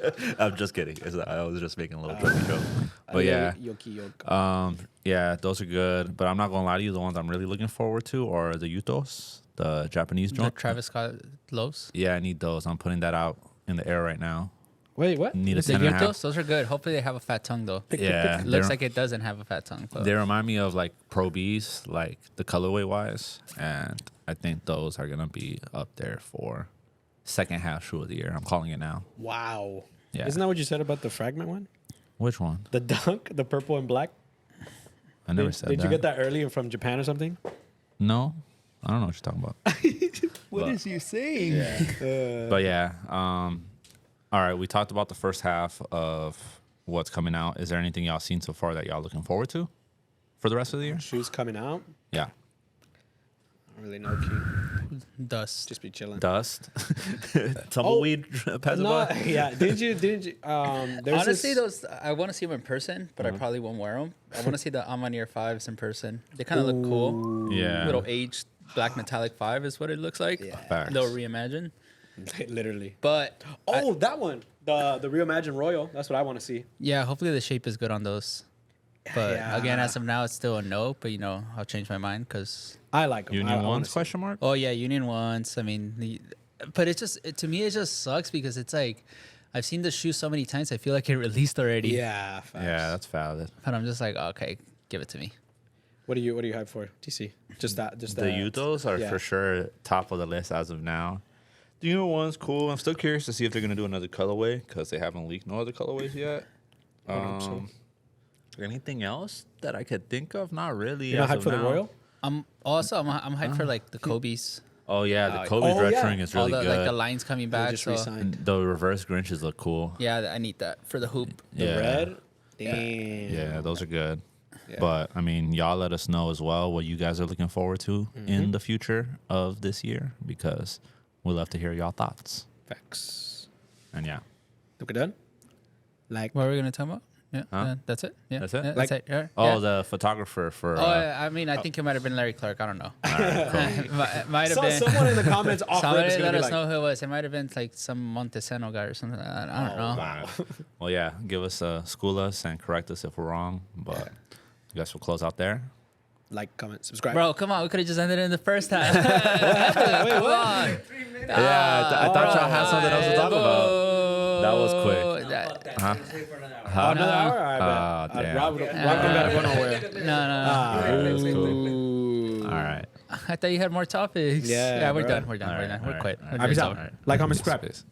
to say. I'm just kidding. I was just making a little jokey joke. But yeah, Yoki. yeah, those are good. But I'm not gonna lie to you. The ones I'm really looking forward to are the Yutos, the Japanese The joint. Travis Scott lows. Yeah, I need those. I'm putting that out in the air right now. Wait, what? Need a The 10 and a half. Yurtos, those are good. Hopefully they have a fat tongue though. Yeah, Looks they're- like it doesn't have a fat tongue. But They remind me of like Pro Bs, like the colorway wise, and I think those are gonna be up there for second half shoe of the year. I'm calling it now. Wow. Yeah. Isn't that what you said about the fragment one? Which one? The dunk, the purple and black. I never said Did that. you get that early from Japan or something? No, I don't know what you're talking about. what is you saying? But yeah, all right. We talked about the first half of what's coming out. Is there anything y'all seen so far that y'all looking forward to for the rest of the year? Shoes coming out. Yeah. I don't really know, Key. Dust. Just be chilling. Dust, tumbleweed, No, passerby. yeah. Didn't you? There's Honestly, this, those I want to see them in person, but I probably won't wear them. I want to see the Amanier 5s in person. They kind of look cool. Yeah. Little aged black metallic 5 is what it looks like. Yeah. Facts. They'll reimagine. literally. But Oh, that one. The Reimagine Royal. That's what I want to see. yeah, hopefully the shape is good on those. But Yeah. again, as of now, it's still a no. But I'll change my mind because I like them. Union I wanna ones? see. Question mark. oh yeah, Union ones. I mean, but to me it just sucks because it's like I've seen the shoe so many times. I feel like it released already. Yeah. Facts. Yeah, that's valid. But I'm just like, okay, give it to me. What do you hype for? TC. Just the that. Uthos are yeah. for sure top of the list as of now. The new one's cool. I'm still curious to see if they're gonna do another colorway because they haven't leaked no other colorways yet. Anything else that I could think of? Not really. You're not hyped for the Royal? I'm hyped for like the Kobe's. Oh yeah, the Kobe's retro is All really the good. like the lines coming They back. just So resigned. The reverse Grinches look cool. yeah, I need that for the hoop. The yeah. red? Damn. Yeah, those are good. Yeah. But I mean, y'all let us know as well what you guys are looking forward to in the future of this year because we love to hear y'all thoughts. Facts. And yeah, Think we're done? Like, What are we gonna talk about? Yeah, Huh? that's it. Yeah, That's it? Yeah, Like- that's it. Yeah. oh, yeah. the photographer for. Oh, I mean, I think it might have been Larry Clark. I don't know. All right, cool. Might have been. someone in the comments off rip is Somebody gonna let be us like, know who it was. It might have been like some Montesano guy or something. I don't know. wow. Well, yeah, give us school us and correct us if we're wrong. But I guess we'll close out there. Like, comment, subscribe. Bro, come on. We could have just ended it in the first half. Come on. Yeah, I thought y'all had something else to talk about. That was quick. Huh? Oh, another hour? All right, bet. damn. Rob gotta go nowhere. No. All right. I thought you had more topics. Yeah, we're bro. done. We're done. All We're right, done. all We're right, quit. all We're right. Peace done. out. All right. Like, comment, Peace, subscribe. peace.